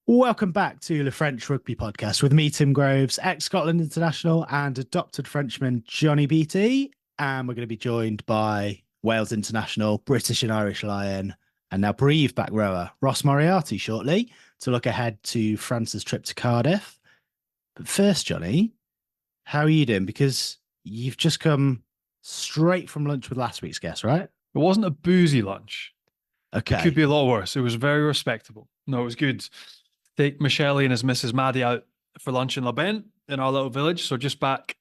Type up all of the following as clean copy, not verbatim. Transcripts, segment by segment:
Welcome back to the French Rugby Podcast with me, Tim Groves, ex-Scotland international and adopted Frenchman Johnny Beattie. And we're going to be joined by Wales international, British and Irish Lion, and now Brive back rower Ross Moriarty shortly to look ahead to France's trip to Cardiff. But first, Johnny, how are you doing? Because you've just come straight from lunch with last week's guest, right? It wasn't a boozy lunch. Okay. It could be a lot worse. It was very respectable. No, it was good. Take Michelle and his Mrs. Maddie out for lunch in La Ben in our little village. So just back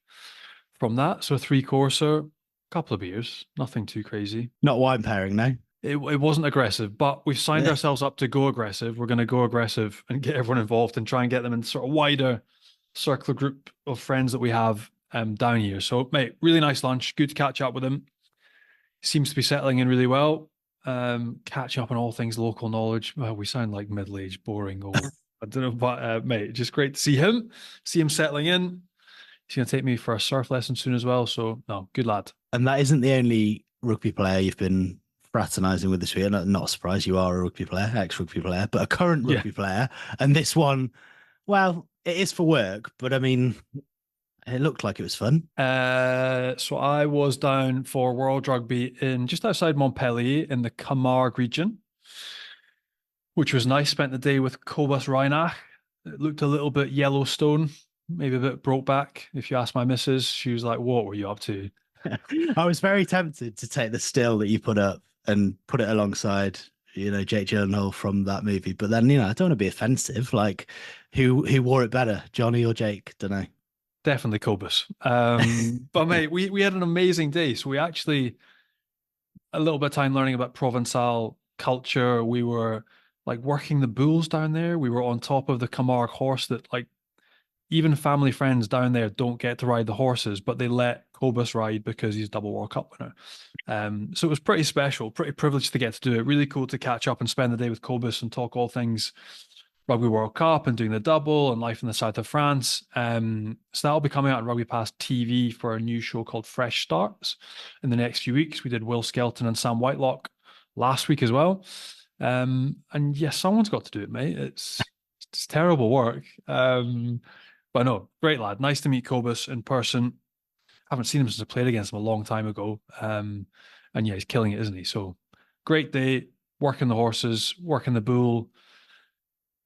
from that. So 3-courser, couple of beers, nothing too crazy. Not wine pairing, no? It wasn't aggressive, but we've signed ourselves up to go aggressive. We're going to go aggressive and get everyone involved and try and get them in sort of wider circular group of friends that we have down here. So, mate, really nice lunch. Good to catch up with him. Seems to be settling in really well. Catching up on all things local knowledge. Well, we sound like middle-aged, boring, old. I don't know, but mate, just great to see him settling in. He's going to take me for a surf lesson soon as well. So, no, good lad. And that isn't the only rugby player you've been fraternising with this week. Not surprised you are a rugby player, ex-rugby player, but a current rugby player. And this one, well, it is for work, but I mean, it looked like it was fun. So I was down for World Rugby in just outside Montpellier in the Camargue region, which was nice. Spent the day with Cobus Reinach. It looked a little bit Yellowstone, maybe a bit broke back. If you ask my missus, she was like, what were you up to? I was very tempted to take the still that you put up and put it alongside, Jake Gyllenhaal from that movie. But then, I don't want to be offensive. Like, who wore it better, Johnny or Jake? Don't know. Definitely Cobus. But mate, we had an amazing day. So we actually, a little bit of time learning about Provençal culture. We were like working the bulls down there. We were on top of the Camargue horse that like even family friends down there don't get to ride the horses, but they let Cobus ride because he's double World Cup winner. So it was pretty special, pretty privileged to get to do it. Really cool to catch up and spend the day with Cobus and talk all things Rugby World Cup and doing the double and life in the south of France. So that'll be coming out on Rugby Pass TV for a new show called Fresh Starts in the next few weeks. We did Will Skelton and Sam Whitelock last week as well. And yeah, someone's got to do it, mate. It's terrible work. But no, great lad. Nice to meet Cobus in person. Haven't seen him since I played against him a long time ago. And yeah, he's killing it, isn't he? So great day, working the horses, working the bull.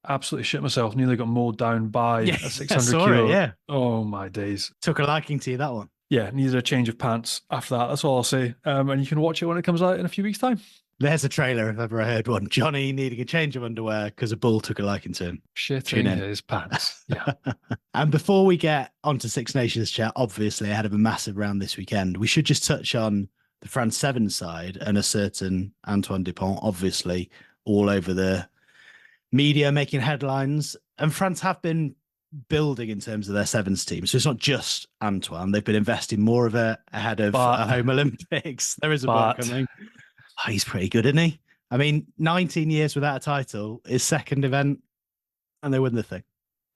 Absolutely shit myself. Nearly got mowed down by a 600 kilo. Yeah. Oh my days. Took a liking to you, that one. Yeah, needed a change of pants after that. That's all I'll say. And you can watch it when it comes out in a few weeks' time. There's a trailer if ever I heard one. Johnny needing a change of underwear because a bull took a liking to him. Shitting his pants. Yeah. And before we get onto Six Nations chat, obviously ahead of a massive round this weekend, we should just touch on the France 7 side and a certain Antoine Dupont, obviously all over the media making headlines. And France have been building in terms of their sevens team. So it's not just Antoine. They've been investing more of it ahead of a home Olympics. There is a ball coming. Oh, he's pretty good, isn't he? I mean, 19 years without a title, his second event, and they win the thing.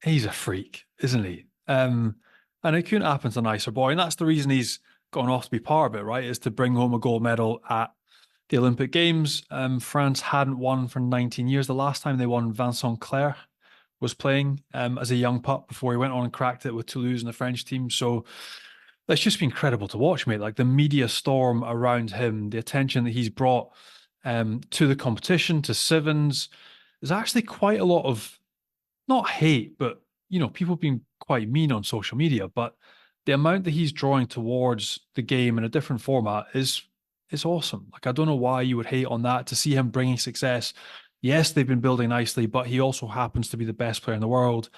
He's a freak, isn't he? And it couldn't happen to a nicer boy. And that's the reason he's gone off to be part of it, right? Is to bring home a gold medal at the Olympic Games. France hadn't won for 19 years. The last time they won, Vincent Clerc was playing as a young pup before he went on and cracked it with Toulouse and the French team. So that's just been incredible to watch, mate. Like the media storm around him, the attention that he's brought to the competition, to sevens. There's actually quite a lot of, not hate, but, people being quite mean on social media. But the amount that he's drawing towards the game in a different format is awesome. Like, I don't know why you would hate on that. To see him bringing success. Yes, they've been building nicely, but he also happens to be the best player in the world.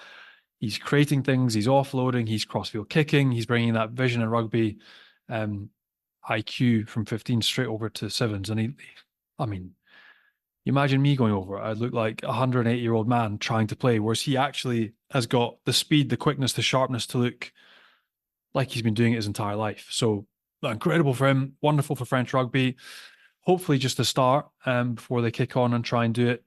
He's creating things, he's offloading, he's crossfield kicking, he's bringing that vision in rugby IQ from 15 straight over to sevens. And you imagine me going over it. I'd look like a 108-year-old man trying to play, whereas he actually has got the speed, the quickness, the sharpness to look like he's been doing it his entire life. So incredible for him, wonderful for French rugby. Hopefully just a start before they kick on and try and do it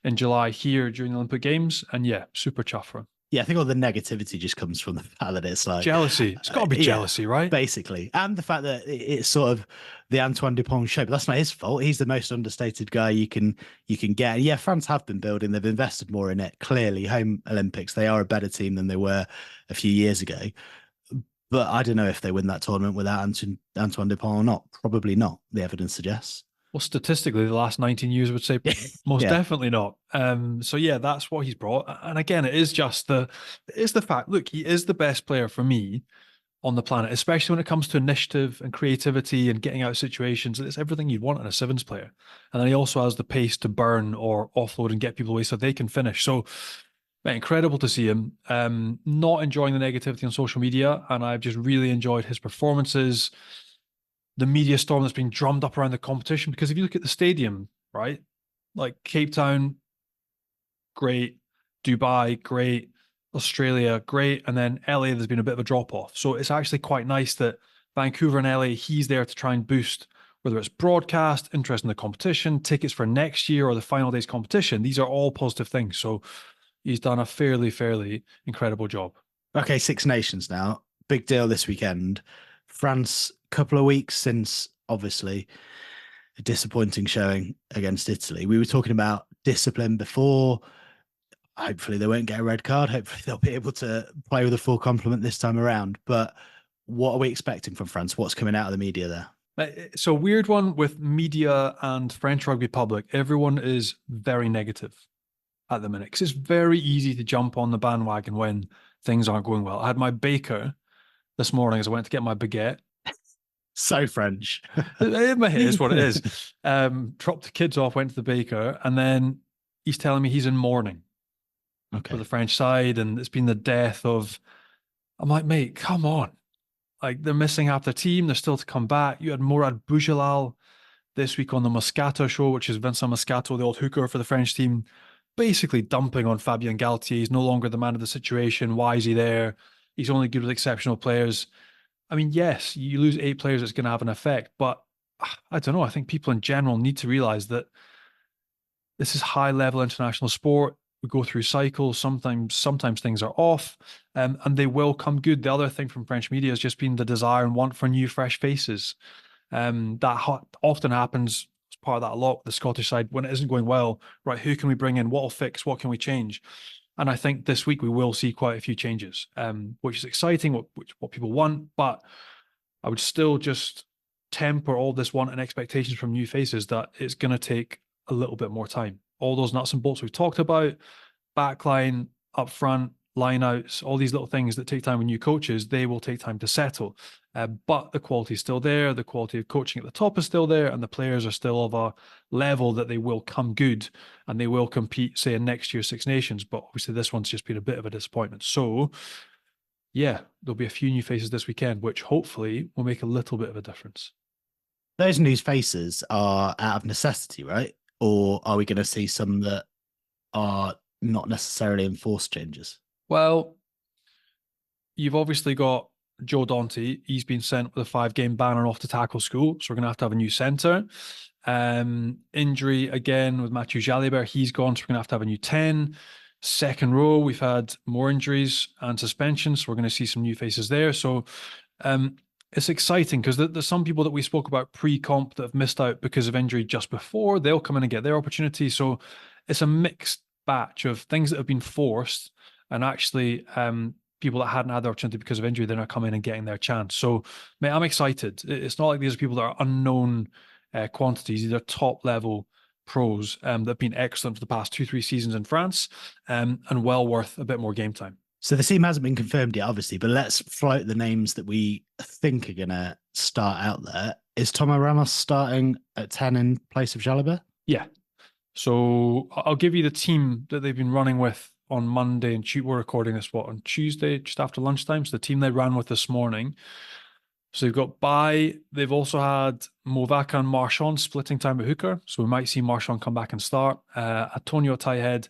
in July here during the Olympic Games. And yeah, super chuffed for him. Yeah, I think all the negativity just comes from the fact that it's like Jealousy. It's got to be yeah, jealousy, right? basically, and the fact that it's sort of the Antoine Dupont show. But that's not his fault. He's the most understated guy you can get. And yeah, France have been building. They've invested more in it. Clearly, home Olympics, they are a better team than they were a few years ago. But I don't know if they win that tournament without Antoine Dupont or not. Probably not. The evidence suggests. Well, statistically, the last 19 years would say most Yeah. definitely not. So yeah, that's what he's brought. And again, it is the fact. Look, he is the best player for me on the planet, especially when it comes to initiative and creativity and getting out of situations. It's everything you'd want in a sevens player. And then he also has the pace to burn or offload and get people away so they can finish. So incredible to see him. Not enjoying the negativity on social media, and I've just really enjoyed his performances, the media storm that's been drummed up around the competition. Because if you look at the stadium, right, like Cape Town, great, Dubai, great, Australia, great, and then LA, there's been a bit of a drop off. So it's actually quite nice that Vancouver and LA, he's there to try and boost whether it's broadcast, interest in the competition, tickets for next year, or the final day's competition. These are all positive things. So he's done a fairly incredible job. Okay, Six Nations now. Big deal this weekend. France, couple of weeks since, obviously, a disappointing showing against Italy. We were talking about discipline before. Hopefully, they won't get a red card. Hopefully, they'll be able to play with a full complement this time around. But what are we expecting from France? What's coming out of the media there? So weird one with media and French rugby public. Everyone is very negative at the minute because it's very easy to jump on the bandwagon when things aren't going well. I had my baker this morning as I went to get my baguette. So French. It is what it is. Dropped the kids off, went to the baker, and then he's telling me he's in mourning for the French side, and it's been the death of. I'm like, mate, come on. Like, they're missing half their team. They're still to come back. You had Morad Boujalal this week on the Moscato show, which is Vincent Moscato, the old hooker for the French team, basically dumping on Fabien Galthie. He's no longer the man of the situation. Why is he there? He's only good with exceptional players. I mean, yes, you lose 8 players, it's going to have an effect. But I don't know. I think people in general need to realize that this is high-level international sport. We go through cycles. Sometimes things are off, and they will come good. The other thing from French media has just been the desire and want for new, fresh faces. That often happens as part of that a lot with the Scottish side when it isn't going well. Right, who can we bring in? What will fix? What can we change? And I think this week we will see quite a few changes, which is exciting, what people want. But I would still just temper all this want and expectations from new faces that it's going to take a little bit more time. All those nuts and bolts we've talked about, backline, up front, lineouts, all these little things that take time with new coaches, they will take time to settle. But the quality is still there. The quality of coaching at the top is still there. And the players are still of a level that they will come good and they will compete, say, in next year's Six Nations. But obviously this one's just been a bit of a disappointment. So yeah, there'll be a few new faces this weekend, which hopefully will make a little bit of a difference. Those new faces are out of necessity, right? Or are we going to see some that are not necessarily enforced changes? Well, you've obviously got Joe Dante. He's been sent with a 5-game ban and off to tackle school. So we're going to have a new centre. Injury again with Mathieu Jalibert. He's gone. So we're going to have a new 10. Second row, we've had more injuries and suspensions. So we're going to see some new faces there. So it's exciting because there's some people that we spoke about pre-comp that have missed out because of injury just before. They'll come in and get their opportunity. So it's a mixed batch of things that have been forced and actually people that hadn't had the opportunity because of injury, they're now coming in and getting their chance. So, mate, I'm excited. It's not like these are people that are unknown quantities. These are top-level pros that have been excellent for the past 2-3 seasons in France and well worth a bit more game time. So the team hasn't been confirmed yet, obviously, but let's float the names that we think are going to start out there. Is Tomo Ramos starting at 10 in place of Jalibert? Yeah. So I'll give you the team that they've been running with on Monday, and we're recording this, on Tuesday, just after lunchtime. So the team they ran with this morning. So they've got they've also had Movaka and Marchand splitting time at hooker. So we might see Marchand come back and start. Antonio Tighthead,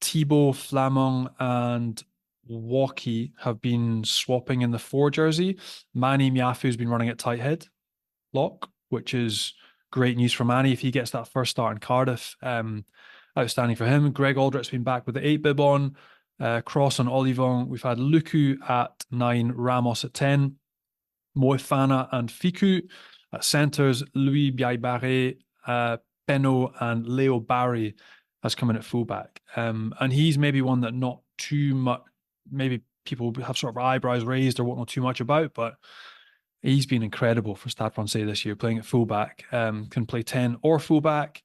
Thibaut Flamand, and Walkie have been swapping in the 4 jersey. Manny Miafu's been running at tighthead lock, which is great news for Manny if he gets that first start in Cardiff. Outstanding for him. Greg Aldrich's been back with the 8 bib on. Cross and Olivon. We've had Luku at 9, Ramos at 10, Moefana and Fiku at centres, Louis Biaibare, Peno and Leo Barry has come in at fullback. And he's maybe one that not too much, maybe people have sort of eyebrows raised or won't know too much about, but he's been incredible for Stade Francais this year, playing at fullback, can play 10 or fullback.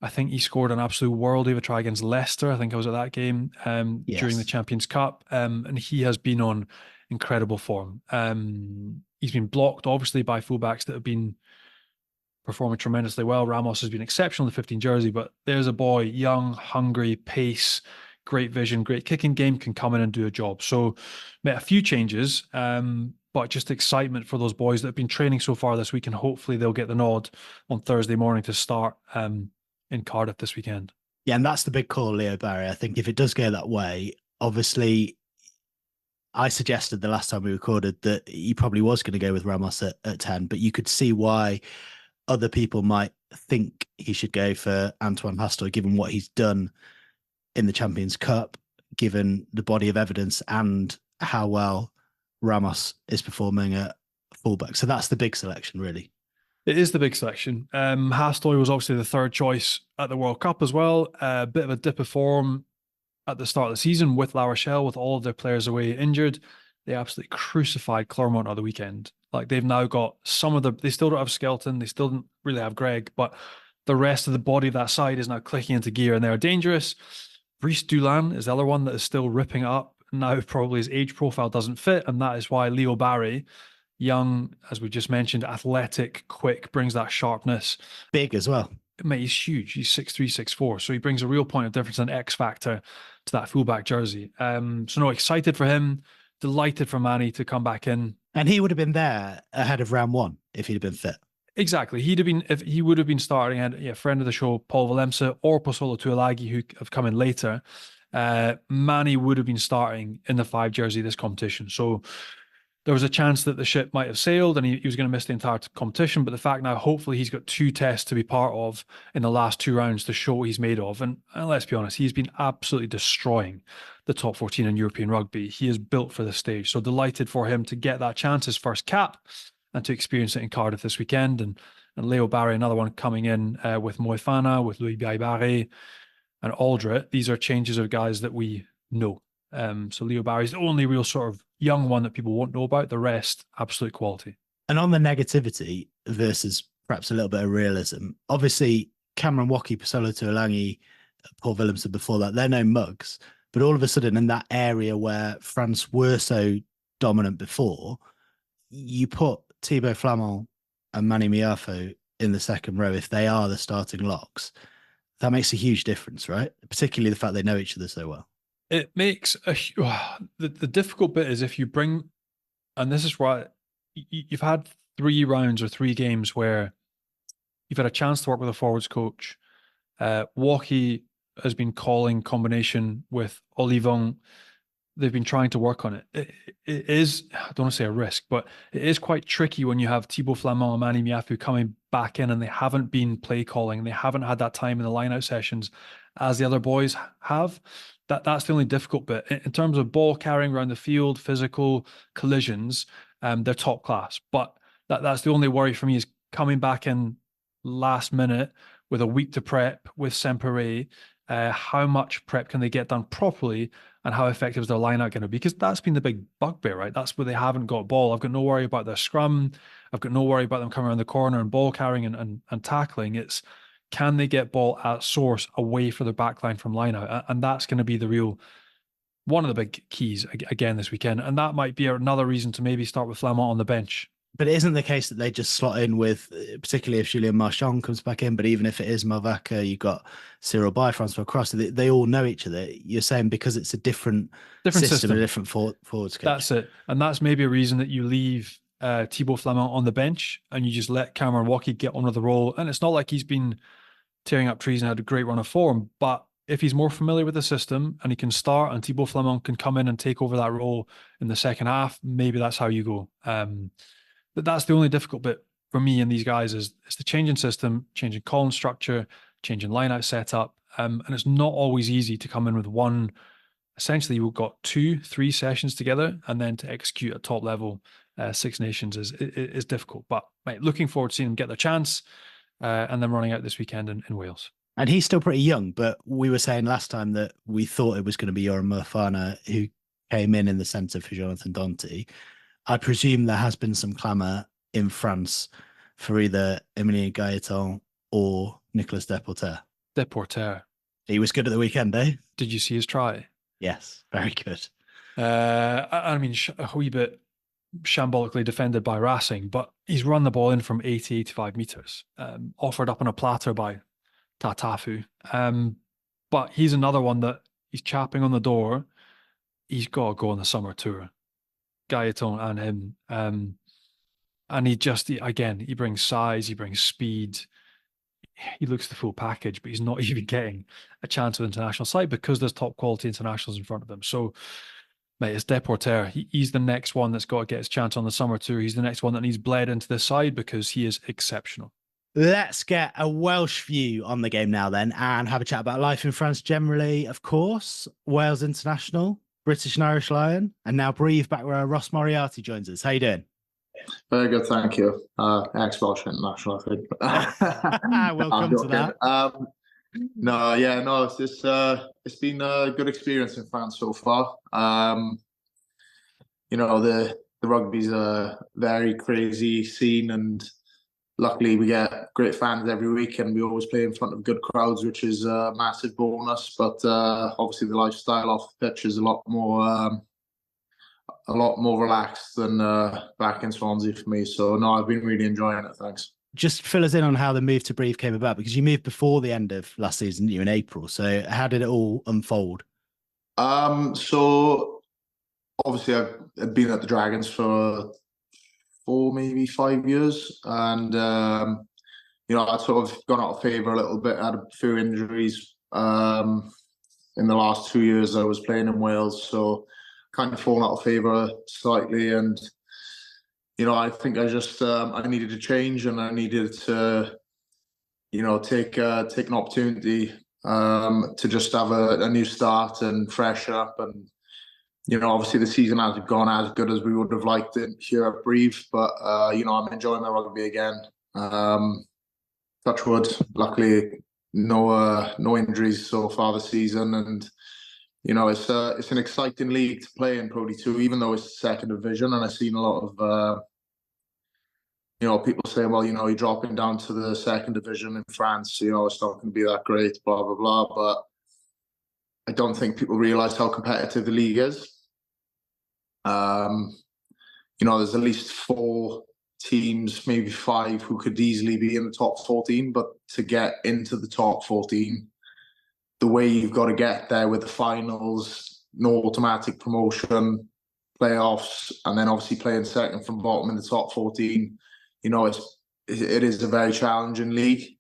I think he scored an absolute worldie of a try against Leicester. I think I was at that game during the Champions Cup. And he has been on incredible form. He's been blocked, obviously, by fullbacks that have been performing tremendously well. Ramos has been exceptional in the 15 jersey, but there's a boy, young, hungry, pace, great vision, great kicking game, can come in and do a job. So made a few changes, but just excitement for those boys that have been training so far this week, and hopefully they'll get the nod on Thursday morning to start in Cardiff this weekend. Yeah, and that's the big call, Leo Barry. I think if it does go that way, obviously, I suggested the last time we recorded that he probably was going to go with Ramos at 10, but you could see why other people might think he should go for Antoine Hastor, given what he's done in the Champions Cup, given the body of evidence and how well Ramos is performing at fullback. So that's the big selection, really. It is the big selection. Hastoy was obviously the third choice at the World Cup as well. A bit of a dip of form at the start of the season with La Rochelle, with all of their players away injured. They absolutely crucified Clermont on the weekend. Like, they've now got they still don't have Skelton, they still don't really have Greg, but the rest of the body of that side is now clicking into gear and they're dangerous. Brice Dulin is the other one that is still ripping up. Now probably his age profile doesn't fit, and that is why Leo Barry, young, as we just mentioned, athletic, quick, brings that sharpness. Big as well. Mate, he's huge. He's 6'3", 6'4", so he brings a real point of difference and X factor to that fullback jersey. So no, excited for him. Delighted for Manny to come back in. And he would have been there ahead of round one if he'd have been fit. Exactly. He would have been starting, and friend of the show, Paul Valemsa or Posolo Tuilagi, who have come in later. Manny would have been starting in the 5 jersey this competition. So there was a chance that the ship might have sailed and he was going to miss the entire competition. But the fact now, hopefully he's got 2 tests to be part of in the last 2 rounds to show what he's made of. And let's be honest, he's been absolutely destroying the top 14 in European rugby. He is built for this stage. So delighted for him to get that chance, his first cap, and to experience it in Cardiff this weekend. And Leo Barry, another one coming in with Moefana, with Louis Biaibare and Aldred. These are changes of guys that we know. So Leo Barry's the only real sort of young one that people won't know about. The rest, absolute quality. And on the negativity versus perhaps a little bit of realism, obviously Cameron Wacky, Posolo Tuilagi, Paul Willemsen before that, they're no mugs. But all of a sudden in that area where France were so dominant before, you put Thibaut Flamand and Manny Miafo in the second row if they are the starting locks. That makes a huge difference, right? Particularly the fact they know each other so well. It makes the difficult bit is if you bring, and this is why you've had 3 rounds or 3 games where you've had a chance to work with a forwards coach. Wacky has been calling combination with Olivon. They've been trying to work on it. It is, I don't want to say a risk, but it is quite tricky when you have Thibaut Flamand and Manny Miafo coming back in and they haven't been play calling. They haven't had that time in the line-out sessions as the other boys have. That's the only difficult bit. In terms of ball carrying around the field, physical collisions, they're top class. But that's the only worry for me is coming back in last minute with a week to prep with Semperé. How much prep can they get done properly, and how effective is their line-out going to be? Because that's been the big bugbear, right? That's where they haven't got ball. I've got no worry about their scrum. I've got no worry about them coming around the corner and ball carrying and tackling. It's, can they get ball at source away for their backline from line-out? And that's going to be one of the big keys again this weekend. And that might be another reason to maybe start with Flamand on the bench. But it isn't the case that they just slot in with, particularly if Julien Marchand comes back in, but even if it is Malvaca, you've got Cyril Bay, Francois Cross, they all know each other. You're saying because it's a different system. A different forward coach. That's it. And that's maybe a reason that you leave Thibaut Flamand on the bench and you just let Cameron Wacky get on with the role. And it's not like he's been tearing up trees and had a great run of form, but if he's more familiar with the system and he can start and Thibaut Flamand can come in and take over that role in the second half, maybe that's how you go. But that's the only difficult bit for me and these guys is the changing system, changing column structure, changing line-out setup. And it's not always easy to come in with one essentially we've got 2-3 sessions together, and then to execute at top level Six Nations is difficult. But mate, looking forward to seeing them get their chance, and then running out this weekend in Wales. And he's still pretty young, but we were saying last time that we thought it was going to be Yoram Mofana who came in the centre for Jonathan Danty. I presume there has been some clamour in France for either Emilien Gaëtan or Nicolas Deporter. Deporter. He was good at the weekend, eh? Did you see his try? Yes, very good. I mean, a wee bit shambolically defended by Racing, but he's run the ball in from 80, 85 metres, offered up on a platter by Tatafu. But he's another one that he's chapping on the door. He's got to go on the summer tour. Gaëtan and him. And he brings size, he brings speed. He looks the full package, but he's not even getting a chance with international side because there's top quality internationals in front of him. So, mate, it's Deporter. He's the next one that's got to get his chance on the summer tour. He's the next one that needs bled into the side because he is exceptional. Let's get a Welsh view on the game now then, and have a chat about life in France generally, of course. Wales international, British and Irish Lion, and now Brive back where Ross Moriarty joins us. How you doing? Very good, thank you. Ex-Welsh international, I think. Welcome to that. It's been a good experience in France so far. The rugby's a very crazy scene, and luckily we get great fans every week, and we always play in front of good crowds, which is a massive bonus. But obviously the lifestyle off the pitch is a lot more relaxed than back in Swansea for me. So no, I've been really enjoying it. Thanks. Just fill us in on how the move to Brive came about, because you moved before the end of last season, didn't you, in April? So how did it all unfold? So obviously I've been at the Dragons for 4, maybe 5 years, and I'd sort of gone out of favour a little bit. I had a few injuries in the last 2 years I was playing in Wales, so kind of fallen out of favour slightly. And I think I just I needed to change, and I needed to take an opportunity to just have a new start and fresh up. And obviously the season hasn't gone as good as we would have liked it here at Brive, but I'm enjoying the rugby again. Touch wood, luckily no injuries so far this season, and it's an exciting league to play in, Pro D2, even though it's second division. And I've seen a lot of people saying, well, you're dropping down to the second division in France, it's not going to be that great, blah blah blah. But I don't think people realise how competitive the league is. There's at least 4 teams, maybe 5, who could easily be in the top 14. But to get into the top 14, the way you've got to get there with the finals, no automatic promotion, playoffs, and then obviously playing second from bottom in the top 14, it is a very challenging league.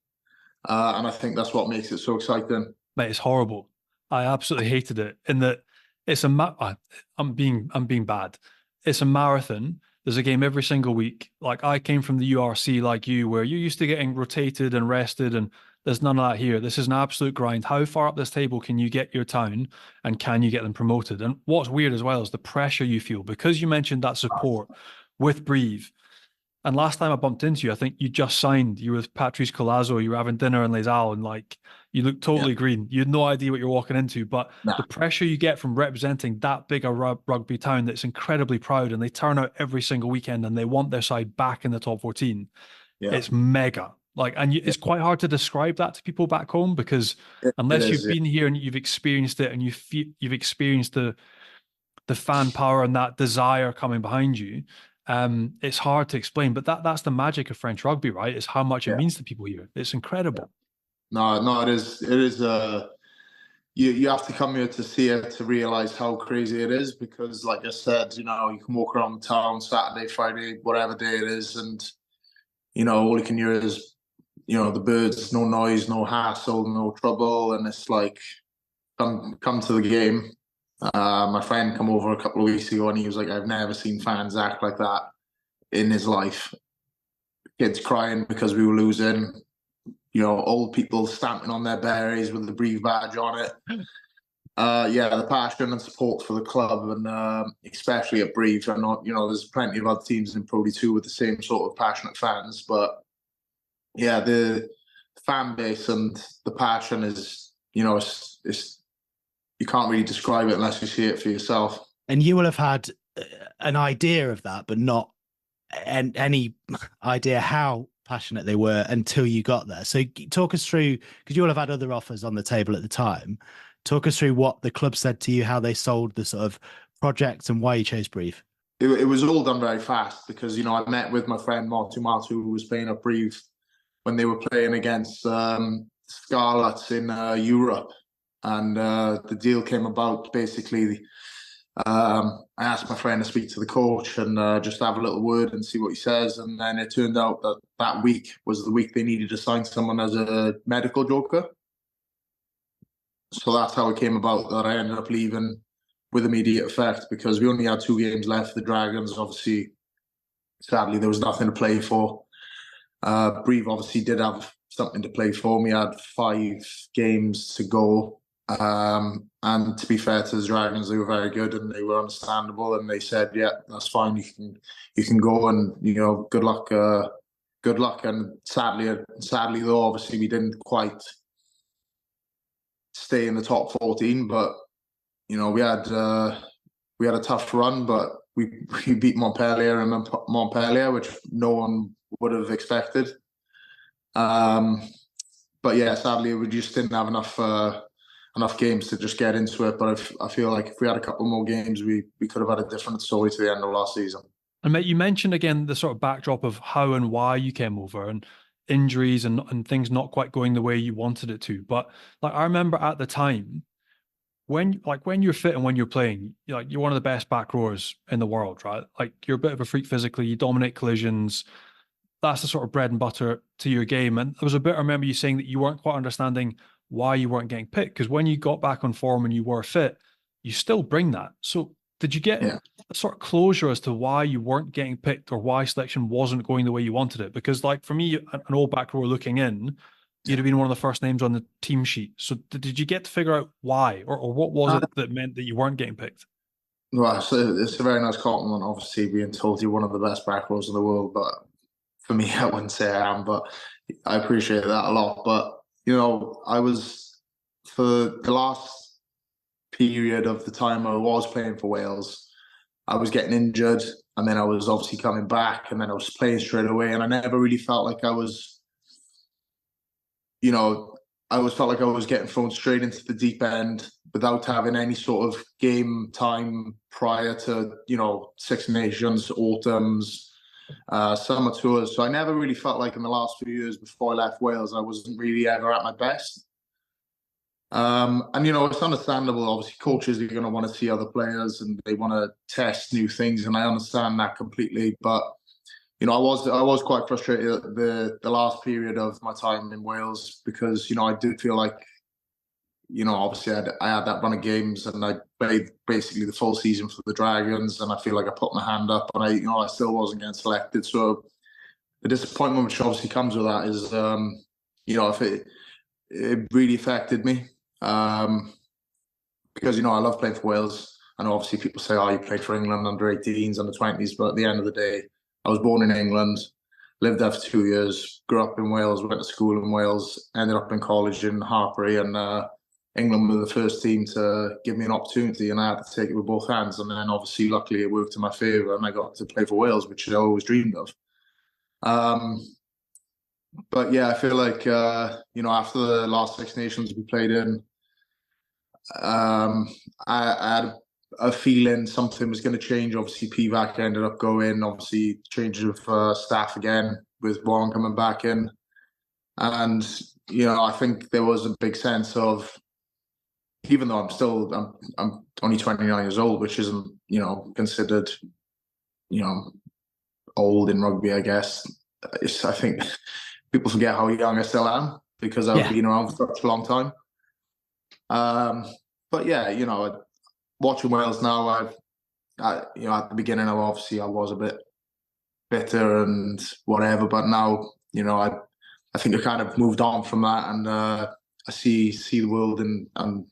And I think that's what makes it so exciting. Mate, it's horrible. I absolutely hated it in that it's I'm being bad. It's a marathon. There's a game every single week. Like, I came from the URC like you, where you're used to getting rotated and rested, and there's none of that here. This is an absolute grind. How far up this table can you get your town, and can you get them promoted? And what's weird as well is the pressure you feel, because you mentioned that support with Brive. And last time I bumped into you, I think you just signed. You were with Patrice Colazo. You were having dinner in Les Halles, and like, you looked totally green. You had no idea what you're walking into. But the pressure you get from representing that big a rugby town that's incredibly proud, and they turn out every single weekend and they want their side back in the top 14. It's mega. Like, and it's quite hard to describe that to people back home, because unless you've been here and you've experienced it, and you've experienced the fan power and that desire coming behind you, it's hard to explain. But that's the magic of French rugby, right? It's how much it means to people here. It's incredible. No, it is. You have to come here to see it to realize how crazy it is, because like I said, you can walk around town Saturday, Friday, whatever day it is, and all you can hear is the birds, no noise, no hassle, no trouble. And it's like, come to the game. My friend come over a couple of weeks ago, and he was like, I've never seen fans act like that in his life. Kids crying because we were losing, old people stamping on their berets with the Brive badge on it. Yeah, the passion and support for the club, and especially at Brive. And there's plenty of other teams in Pro D2 with the same sort of passionate fans. But yeah, the fan base and the passion is, it's you can't really describe it unless you see it for yourself. And you will have had an idea of that, but not any idea how passionate they were until you got there. So talk us through, because you will have had other offers on the table at the time. Talk us through what the club said to you, how they sold the sort of project, and why you chose Brive. It was all done very fast because, I met with my friend Martu, who was playing at Brive when they were playing against Scarlets in Europe. And the deal came about basically. I asked my friend to speak to the coach and just have a little word and see what he says. And then it turned out that week was the week they needed to sign someone as a medical joker. So that's how it came about that I ended up leaving with immediate effect, because we only had 2 games left for the Dragons. Obviously, sadly, there was nothing to play for. Brive obviously did have something to play for. We had 5 games to go. And to be fair to the Dragons, they were very good and they were understandable, and they said, yeah, that's fine, you can go, and good luck. And sadly though, obviously we didn't quite stay in the top 14, but we had a tough run, but we beat Montpellier and Montpellier, which no one would have expected. But yeah, sadly we just didn't have enough games to just get into it. But I feel like if we had a couple more games, we could have had a different story to the end of last season. And mate, you mentioned again the sort of backdrop of how and why you came over, and injuries and things not quite going the way you wanted it to. But like, I remember at the time when you're fit and when you're playing, you're one of the best back rowers in the world, right? Like, you're a bit of a freak physically, you dominate collisions. That's the sort of bread and butter to your game. And there was a bit, I remember you saying that you weren't quite understanding why you weren't getting picked, because when you got back on form and you were fit, you still bring that. So did you get a sort of closure as to why you weren't getting picked, or why selection wasn't going the way you wanted it? Because like, for me, an old back rower looking in, you'd have been one of the first names on the team sheet. So did you get to figure out why, or what was it that meant that you weren't getting picked? Well, so it's a very nice compliment, obviously, being told you're one of the best back rowers in the world. But for me, I wouldn't say I am, but I appreciate that a lot. But I was, for the last period of the time I was playing for Wales, I was getting injured, and then I was obviously coming back, and then I was playing straight away, and I never really felt like I was, I always felt like I was getting thrown straight into the deep end without having any sort of game time prior to, Six Nations, autumns, summer tours. So I never really felt like in the last few years before I left Wales, I wasn't really ever at my best. And it's understandable. Obviously, coaches are going to want to see other players and they want to test new things, and I understand that completely. But I was quite frustrated at the last period of my time in Wales, because I did feel like, obviously I had that run of games and I played basically the full season for the Dragons, and I feel like I put my hand up, and I still wasn't getting selected. So the disappointment which obviously comes with that is, if it really affected me, because I love playing for Wales. And obviously people say, oh, you played for England under 18s, under 20s, but at the end of the day, I was born in England, lived there for 2 years, grew up in Wales, went to school in Wales, ended up in college in Hartpury, and England were the first team to give me an opportunity, and I had to take it with both hands. And then obviously, luckily, it worked in my favour, and I got to play for Wales, which I always dreamed of. But yeah, I feel like, after the last Six Nations we played in, I had a feeling something was going to change. Obviously, PVAC ended up going. Obviously, change of staff again with Warren coming back in, and I think there was a big sense of, even though I'm only 29 years old, which isn't considered old in rugby, I guess. I think people forget how young I still am, because I've been around for such a long time. But yeah, watching Wales now, at the beginning, I was a bit bitter and whatever, but now, I think I kind of moved on from that, and I see the world and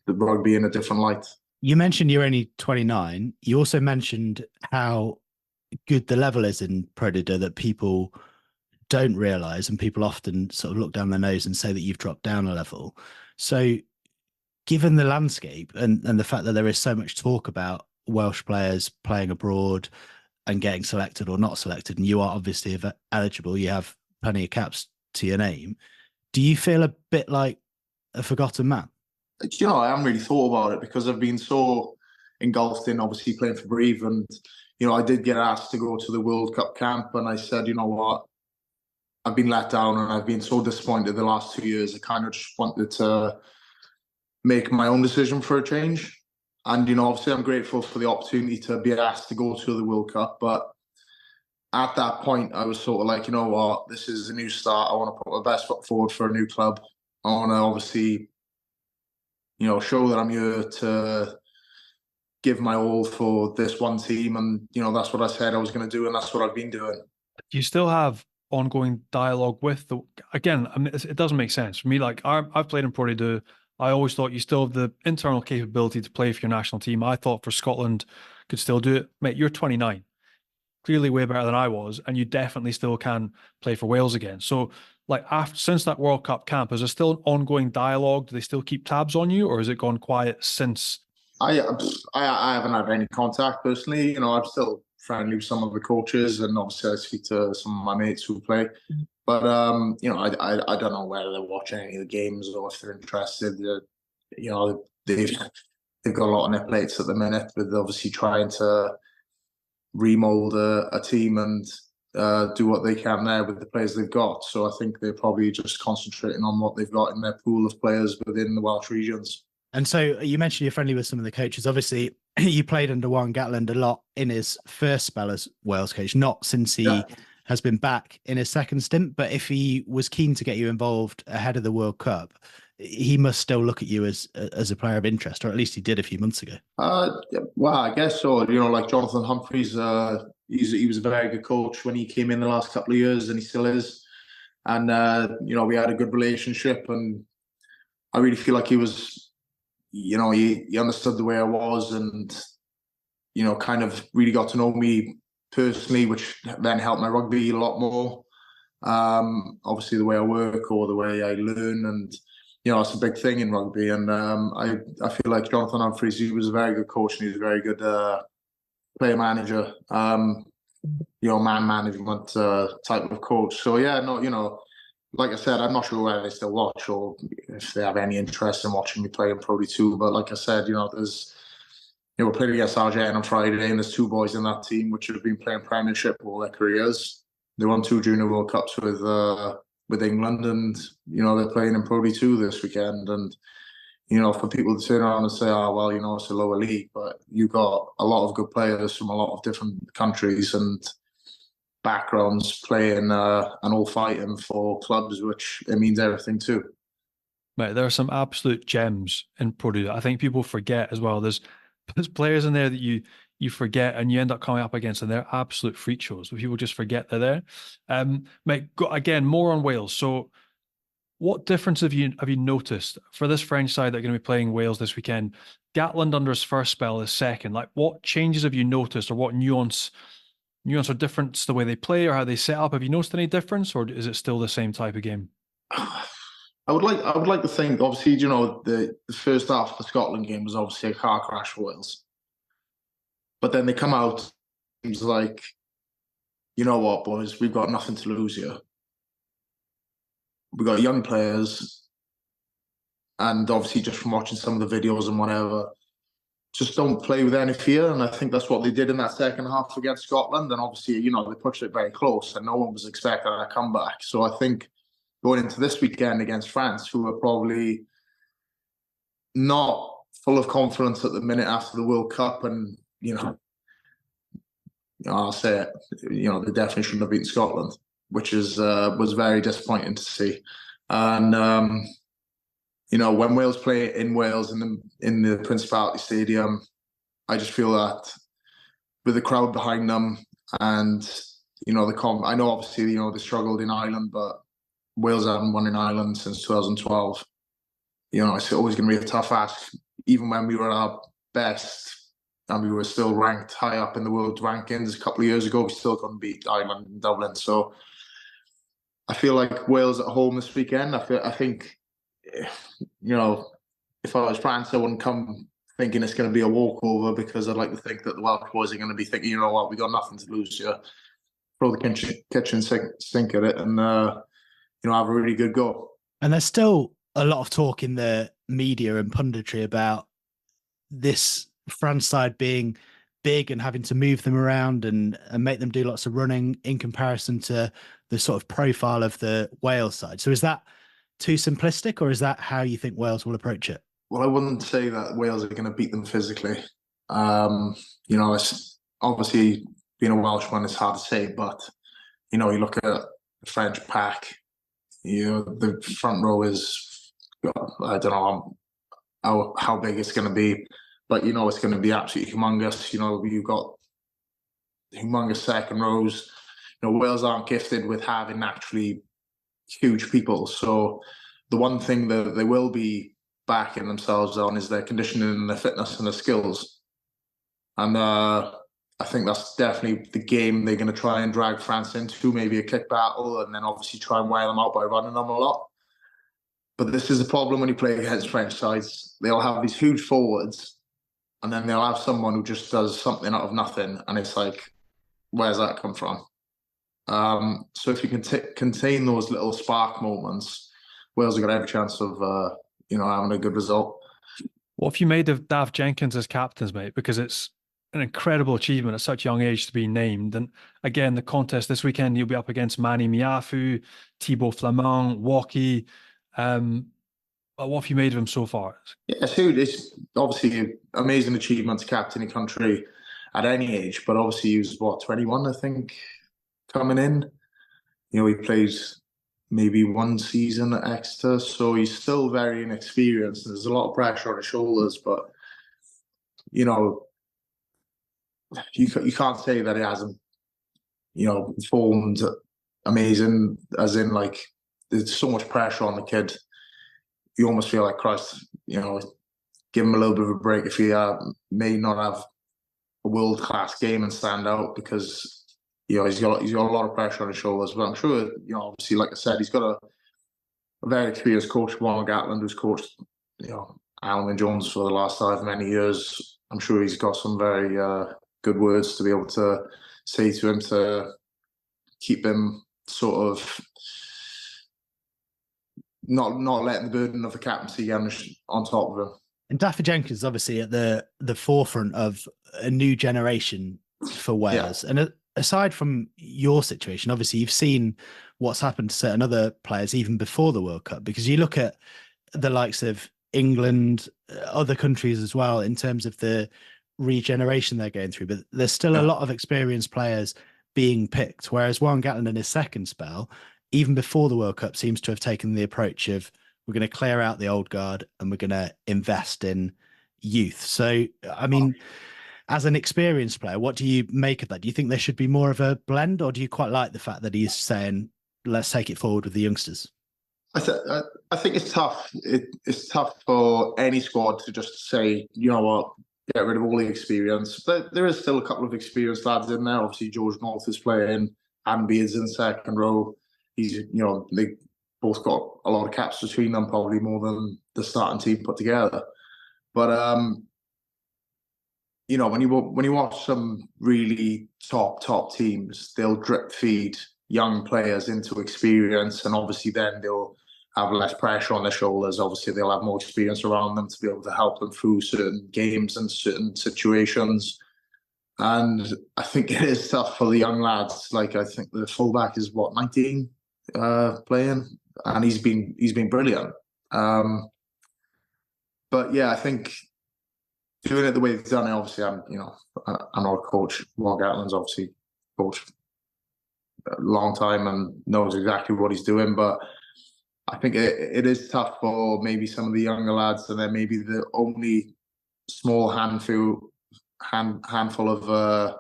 the rugby in a different light. You mentioned you're only 29. You also mentioned how good the level is in Pro D2 that people don't realise, and people often sort of look down their nose and say that you've dropped down a level. So given the landscape and the fact that there is so much talk about Welsh players playing abroad and getting selected or not selected, and you are obviously eligible, you have plenty of caps to your name, do you feel a bit like a forgotten man? You know, I haven't really thought about it because I've been so engulfed in obviously playing for Brive, and you know, I did get asked to go to the World Cup camp, and I said, you know what, I've been let down and I've been so disappointed the last 2 years. I kind of just wanted to make my own decision for a change. And, you know, obviously I'm grateful for the opportunity to be asked to go to the World Cup. But at that point, I was sort of like, you know what, this is a new start. I want to put my best foot forward for a new club. I want to obviously, you know, show that I'm here to give my all for this one team. And, you know, that's what I said I was going to do. And that's what I've been doing. Do you still have ongoing dialogue with again, I mean, it doesn't make sense for me. Like I've played in Pro D2. I always thought you still have the internal capability to play for your national team. I thought for Scotland could still do it. Mate, you're 29, clearly way better than I was, and you definitely still can play for Wales again. So like since that World Cup camp, is there still an ongoing dialogue? Do they still keep tabs on you, or has it gone quiet since? I haven't had any contact personally. You know, I'm still friendly with some of the coaches, and obviously I speak to some of my mates who play. But you know, I don't know whether they're watching any of the games or if they're interested. You know, they've got a lot on their plates at the minute with obviously trying to remold a team and do what they can there with the players they've got. So I think they're probably just concentrating on what they've got in their pool of players within the Welsh regions. And so you mentioned you're friendly with some of the coaches. Obviously, you played under Warren Gatland a lot in his first spell as Wales coach, not since he has been back in his second stint. But if he was keen to get you involved ahead of the World Cup, he must still look at you as a player of interest, or at least he did a few months ago. Well, I guess so. You know, like Jonathan Humphreys, he was a very good coach when he came in the last couple of years, and he still is. And you know, we had a good relationship, and I really feel like he was, you know, he understood the way I was, and you know, kind of really got to know me personally, which then helped my rugby a lot more. Obviously, the way I work or the way I learn, and you know, it's a big thing in rugby. And I feel like Jonathan Humphreys, he was a very good coach, and he was a very good player manager. You know, man management type of coach. So yeah, no, you know, like I said, I'm not sure whether they still watch or if they have any interest in watching me play in Pro D2. But like I said, you know, we're playing against Argentina on Friday, and there's two boys in that team which have been playing Premiership all their careers. They won 2 Junior World Cups with England, and you know, they're playing in Pro D2 this weekend. And you know, for people to turn around and say, "Oh, well, you know, it's a lower league," but you got a lot of good players from a lot of different countries and backgrounds playing and all fighting for clubs, which it means everything too. Mate, there are some absolute gems in Pro D2. I think people forget as well. There's players in there that you forget and you end up coming up against, and they're absolute freak shows. People just forget they're there. Mate, again, more on Wales. So what difference have you noticed for this French side that are going to be playing Wales this weekend? Gatland under his first spell is second. Like, what changes have you noticed, or what nuance or difference the way they play or how they set up? Have you noticed any difference, or is it still the same type of game? I would like to think, obviously, you know, the first half of the Scotland game was obviously a car crash for Wales. But then they come out, seems like, you know what, boys, we've got nothing to lose here. We've got young players, and obviously just from watching some of the videos and whatever, just don't play with any fear. And I think that's what they did in that second half against Scotland. And obviously, you know, they pushed it very close and no one was expecting a comeback. So I think going into this weekend against France, who are probably not full of confidence at the minute after the World Cup, and, you know, I'll say it, you know, they definitely shouldn't have beaten Scotland, which is was very disappointing to see. And you know, when Wales play in Wales in the Principality Stadium, I just feel that with the crowd behind them, and you know, I know obviously, you know, they struggled in Ireland, but Wales haven't won in Ireland since 2012. it's always going to be a tough ask, even when we were at our best and we were still ranked high up in the world rankings a couple of years ago. We still couldn't beat Ireland and Dublin. So I feel like Wales at home this weekend. I think, if I was France, I wouldn't come thinking it's going to be a walkover, because I'd like to think that the Welsh boys are going to be thinking, you know what, we got nothing to lose here. Throw the kitchen sink at it and, have a really good go. And there's still a lot of talk in the media and punditry about this France side being big and having to move them around and make them do lots of running in comparison to the sort of profile of the Wales side. So is that too simplistic, or is that how you think Wales will approach it? Well, I wouldn't say that Wales are going to beat them physically. It's obviously, being a Welshman, it's hard to say, but, you look at the French pack, the front row is, I don't know how big it's going to be, but, it's going to be absolutely humongous. You've got humongous second rows. Wales aren't gifted with having naturally huge people. So the one thing that they will be backing themselves on is their conditioning and their fitness and their skills. And I think that's definitely the game they're going to try and drag France into, maybe a kick battle, and then obviously try and wear them out by running them a lot. But this is a problem when you play against French sides. They'll have these huge forwards, and then they'll have someone who just does something out of nothing, and it's like, where's that come from? So if you can contain those little spark moments, Wales have got every chance of having a good result. What have you made of Dav Jenkins as captains, mate? Because it's an incredible achievement at such a young age to be named. And again, the contest this weekend, you'll be up against Manny Miafu, Thibaut Flamand, Walkie. What have you made of him so far? Yeah, it's obviously an amazing achievement to captain a country at any age, but obviously he was, 21, I think, coming in. He played maybe one season at Exeter, so he's still very inexperienced. There's a lot of pressure on his shoulders, but you can't say that he hasn't performed amazing, as in, like, there's so much pressure on the kid. You almost feel like, Christ, give him a little bit of a break if he may not have a world-class game and stand out, because he's got a lot of pressure on his shoulders. But I'm sure, obviously, like I said, he's got a very experienced coach, Warren Gatland, who's coached, Alan Jones for the last however many years. I'm sure he's got some very good words to be able to say to him to keep him sort of not letting the burden of the captaincy get on top of him. And Daffy Jenkins is obviously at the forefront of a new generation for Wales. Yeah. And aside from your situation, obviously you've seen what's happened to certain other players even before the World Cup, because you look at the likes of England, other countries as well, in terms of the regeneration they're going through, but there's still a lot of experienced players being picked, whereas Warren Gatland in his second spell, even before the World Cup, seems to have taken the approach of, we're going to clear out the old guard and we're going to invest in youth. So, I mean, as an experienced player, what do you make of that? Do you think there should be more of a blend, or do you quite like the fact that he's saying, let's take it forward with the youngsters? I think it's tough. It's tough for any squad to just say, you know what, get rid of all the experience. But there is still a couple of experienced lads in there. Obviously, George North is playing, Adam Beard's in second row. They both got a lot of caps between them, probably more than the starting team put together. But when you watch some really top teams, they'll drip feed young players into experience, and obviously then they'll have less pressure on their shoulders. Obviously, they'll have more experience around them to be able to help them through certain games and certain situations. And I think it is tough for the young lads. Like, I think the fullback is 19 playing, and he's been brilliant. But yeah, I think doing it the way they've done it, obviously, I'm not a coach. Mark Gatland's obviously coached a long time and knows exactly what he's doing, but I think it is tough for maybe some of the younger lads, and then maybe the only small handful of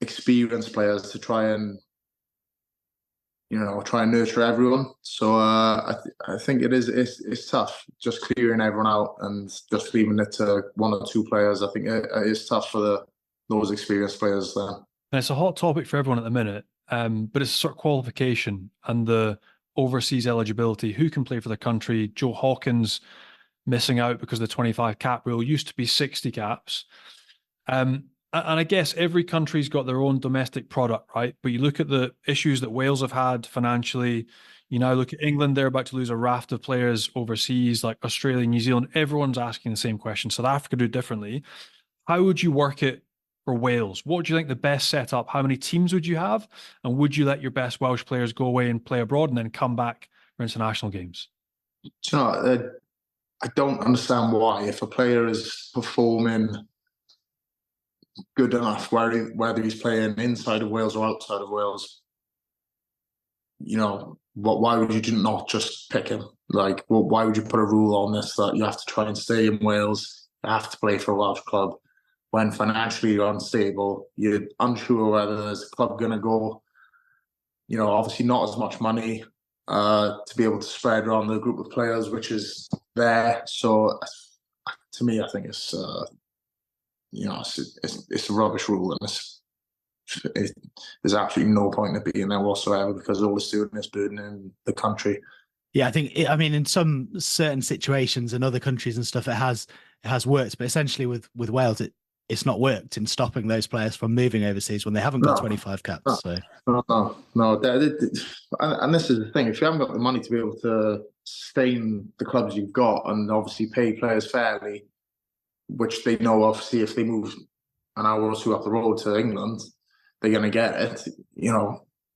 experienced players to try and try and nurture everyone. So I think it's tough just clearing everyone out and just leaving it to one or two players. I think it is tough for those experienced players there. And it's a hot topic for everyone at the minute, but it's a sort of qualification and the overseas eligibility. Who can play for the country? Joe Hawkins missing out because the 25 cap rule used to be 60 caps. And I guess every country's got their own domestic product, right? But you look at the issues that Wales have had financially. You now look at England, they're about to lose a raft of players overseas, like Australia, New Zealand. Everyone's asking the same question. South Africa do it differently. How would you work it for Wales? What do you think the best setup? How many teams would you have? And would you let your best Welsh players go away and play abroad and then come back for international games? I don't understand why, if a player is performing good enough, whether he's playing inside of Wales or outside of Wales, why would you not just pick him? Like, why would you put a rule on this that you have to try and stay in Wales, you have to play for a Welsh club, when financially you're unstable, you're unsure whether there's a club going to go, obviously not as much money to be able to spread around the group of players, which is there. So to me, I think it's a rubbish rule, and there's absolutely no point in being there whatsoever, because all it's doing is burdening the country. Yeah, I think in some certain situations and other countries and stuff, it has worked, but essentially with Wales, it's not worked in stopping those players from moving overseas when they haven't got 25 caps. No. And this is the thing: if you haven't got the money to be able to sustain the clubs you've got, and obviously pay players fairly, which they know obviously if they move an hour or two up the road to England, they're going to get it.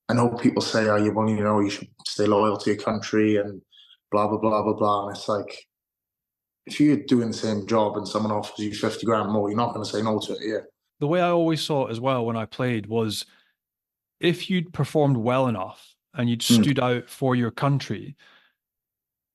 I know people say, you should stay loyal to your country and blah, blah, blah, blah, blah. And it's like, if you're doing the same job and someone offers you 50 grand more, you're not going to say no to it, yeah. The way I always saw it as well when I played was, if you'd performed well enough and you'd stood out for your country,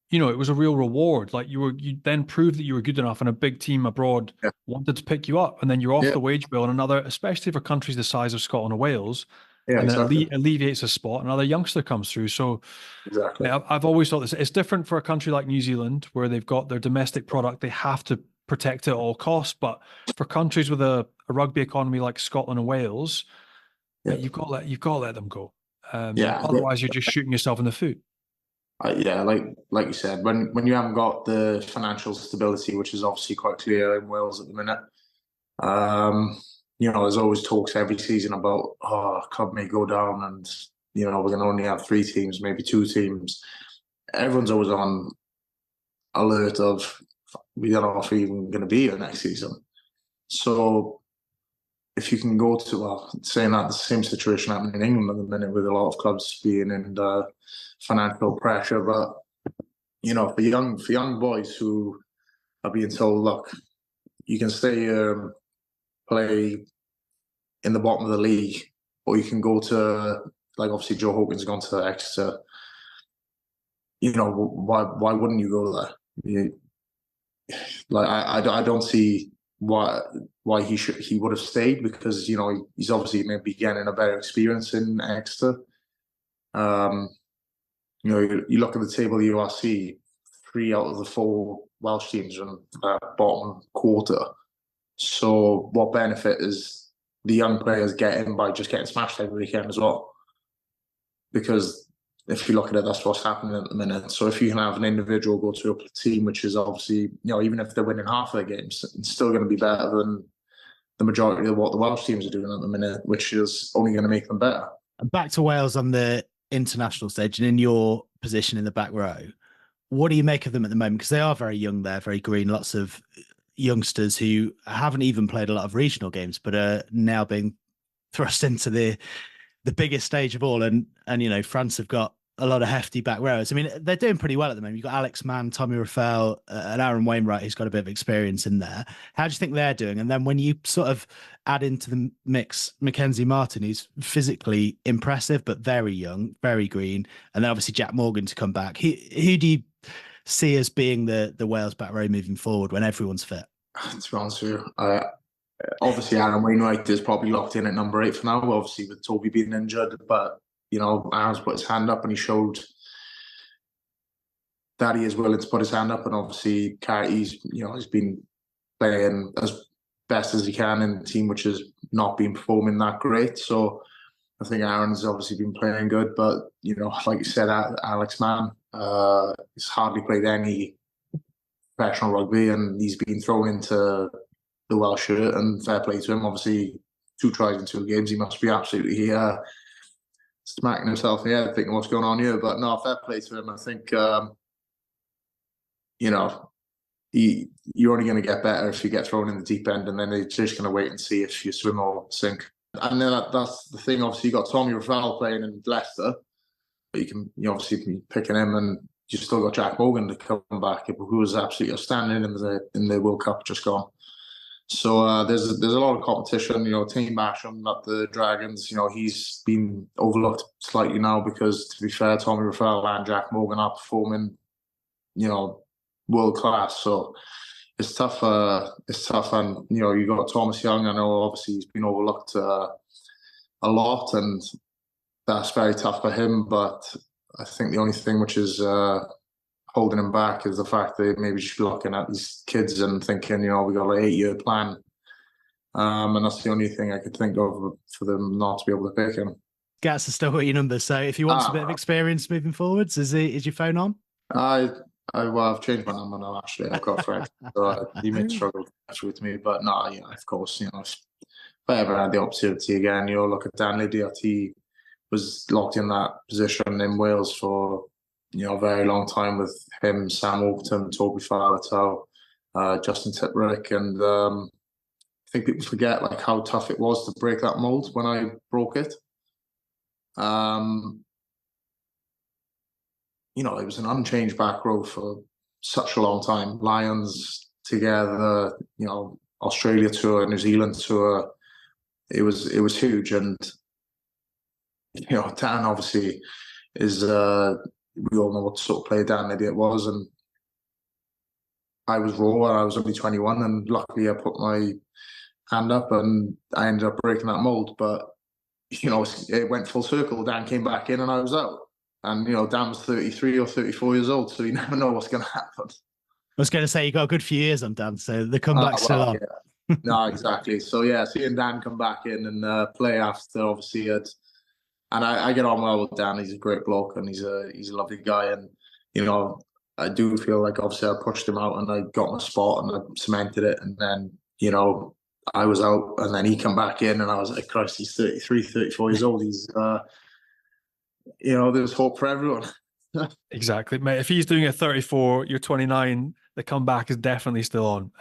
it was a real reward. Like you then proved that you were good enough, and a big team abroad wanted to pick you up, and then you're off the wage bill, and especially for countries the size of Scotland or Wales, and then it alleviates a spot, another youngster comes through. So exactly, I've always thought this. It's different for a country like New Zealand, where they've got their domestic product, they have to protect it at all costs. But for countries with a rugby economy like Scotland and Wales, you've got to let them go. Otherwise, you're just shooting yourself in the foot. Like you said, when you haven't got the financial stability, which is obviously quite clear in Wales at the minute, there's always talks every season about, club may go down, and we're going to only have 3 teams, maybe 2 teams. Everyone's always on alert of, we don't know if we're even going to be here next season. So if you can go to, saying that, the same situation happening in England at the minute, with a lot of clubs being in financial pressure, but for young boys who are being told, look, you can stay here, play in the bottom of the league, or you can go to, like, obviously Joe Hawkins has gone to Exeter. Why wouldn't you go there? I don't see why he would have stayed, because he's obviously maybe getting a better experience in Exeter. You look at the table of the URC, 3 out of the 4 Welsh teams are in the bottom quarter. So what benefit is the young players getting by just getting smashed every weekend as well? Because if you look at it, that's what's happening at the minute. So if you can have an individual go to a team which is obviously, even if they're winning half of their games, it's still going to be better than the majority of what the Welsh teams are doing at the minute, which is only going to make them better. Back to Wales on the international stage, and in your position in the back row, what do you make of them at the moment? Because they are very young there, very green, lots of youngsters who haven't even played a lot of regional games, but are now being thrust into the biggest stage of all. And France have got a lot of hefty back rowers. I mean, they're doing pretty well at the moment. You've got Alex Mann, Tommy Rafael, and Aaron Wainwright, who's got a bit of experience in there. How do you think they're doing? And then when you sort of add into the mix Mackenzie Martin, who's physically impressive, but very young, very green, and then obviously Jack Morgan to come back. Who do you see as being the Wales back row moving forward when everyone's fit? To be honest with you, obviously Aaron Wainwright is probably locked in at number 8 for now, obviously with Toby being injured, but Aaron's put his hand up and he showed that he is willing to put his hand up. And obviously, he's been playing as best as he can in the team, which has not been performing that great. So I think Aaron's obviously been playing good, but like you said, Alex Mann, he's hardly played any professional rugby, and he's been thrown into the Welsh shirt. And fair play to him. Obviously, 2 tries in 2 games, he must be absolutely smacking himself in the head, thinking what's going on here. But no, fair play to him. I think you're only going to get better if you get thrown in the deep end, and then they're just going to wait and see if you swim or sink. And then that's the thing. Obviously, you got Tommy Rafal playing in Leicester, but you obviously be picking him, and you still got Jack Morgan to come back, who was absolutely outstanding in the World Cup just gone. So there's a lot of competition. Team Basham at the Dragons. He's been overlooked slightly now because, to be fair, Tommy Rafal and Jack Morgan are performing, world class. So it's tough. And you got Thomas Young. I know obviously he's been overlooked a lot, and that's very tough for him. But I think the only thing which is holding him back is the fact that maybe just looking at these kids and thinking, we got an 8-year plan, and that's the only thing I could think of for them not to be able to pick him. Gats are still got your numbers, so if you want a bit of experience moving forwards, is your phone on? I've changed my number now. Actually, I've got Fred, so he may struggle with me, but no, of course, if I ever had the opportunity again, look at Dan Lydiard. He was locked in that position in Wales for a very long time with him, Sam Orton, Toby Faletau, Justin Titrick, and I think people forget how tough it was to break that mold when I broke it. It was an unchanged back row for such a long time. Lions together, Australia tour, New Zealand tour. It was huge, and Dan obviously is. We all know what sort of player Dan Lydiard was, and I was raw. I was only 21, and luckily I put my hand up, and I ended up breaking that mold. But it went full circle. Dan came back in, and I was out. And Dan was 33 or 34 years old, so you never know what's going to happen. I was going to say you got a good few years on Dan, so the comeback's still on. Yeah. No, exactly. So yeah, seeing Dan come back in and play after, obviously, and I get on well with Dan. He's a great bloke, and he's a lovely guy. And I do feel like obviously I pushed him out, and I got my spot, and I cemented it. And then I was out, and then he come back in, and I was like, Christ, he's 33, 34 years old. He's there's hope for everyone. Exactly, mate. If he's doing a 34, you're 29, the comeback is definitely still on.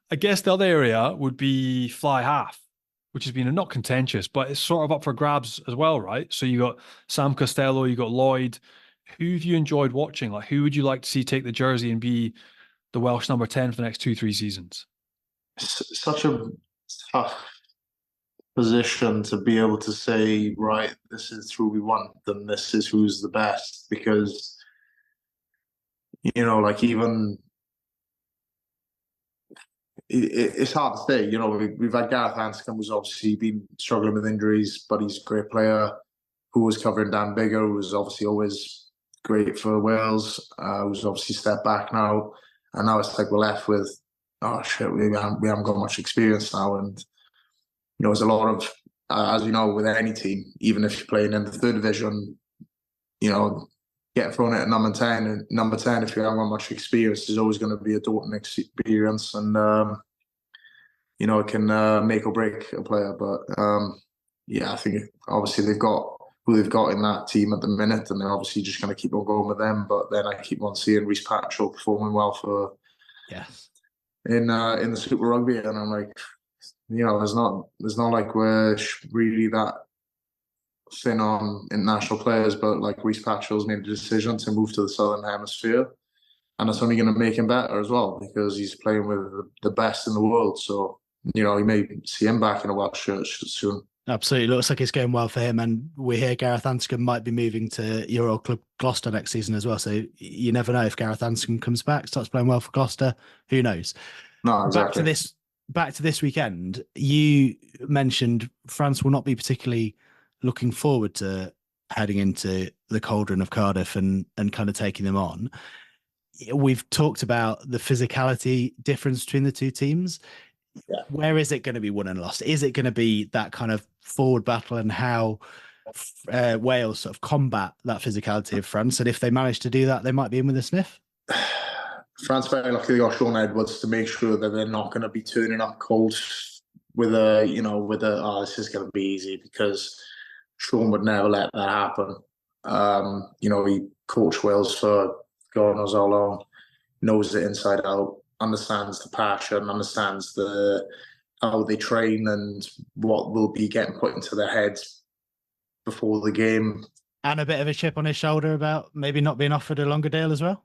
I guess the other area would be fly half, which has been not contentious, but it's sort of up for grabs as well, right? So you got Sam Costello, you got Lloyd. Who have you enjoyed watching? Who would you like to see take the jersey and be the Welsh number 10 for the next 2-3 seasons? Such a tough position to be able to say, right, this is who we want, and this is who's the best, because even it's hard to say. We've had Gareth Anscombe, who's obviously been struggling with injuries, but he's a great player, who was covering Dan Bigger, who was obviously always great for Wales, who's obviously stepped back now, and now it's like we're left with, oh shit, we haven't got much experience now. And there's a lot of, as you know, with any team, even if you're playing in the 3rd division, getting thrown at number 10, if you haven't got much experience, is always going to be a daunting experience, and it can make or break a player. But I think obviously they've got who they've got in that team at the minute, and they're obviously just going to keep on going with them. But then I keep on seeing Rhys Patchell performing well for in the Super Rugby, and I'm like, there's not like we're really that thin on international players, but like Rhys Patchell's made the decision to move to the Southern Hemisphere, and it's only going to make him better as well, because he's playing with the best in the world. So you may see him back in a Welsh shirt soon. Absolutely, looks like it's going well for him, and we hear Gareth Anscombe might be moving to your old club Gloucester next season as well. So you never know if Gareth Anscombe comes back, starts playing well for Gloucester. Who knows? No, exactly. Back to this weekend. You mentioned France will not be particularly looking forward to heading into the cauldron of Cardiff and kind of taking them on. We've talked about the physicality difference between the two teams. Yeah. Where is it going to be won and lost? Is it going to be that kind of forward battle and how Wales sort of combat that physicality of France? And if they manage to do that, they might be in with a sniff. France very lucky they got Sean Edwards to make sure that they're not going to be turning up cold with a this is going to be easy, because Sean would never let that happen. He coached Wales for God knows how long, knows it inside out, understands the passion, understands how they train and what will be getting put into their heads before the game. And a bit of a chip on his shoulder about maybe not being offered a longer deal as well.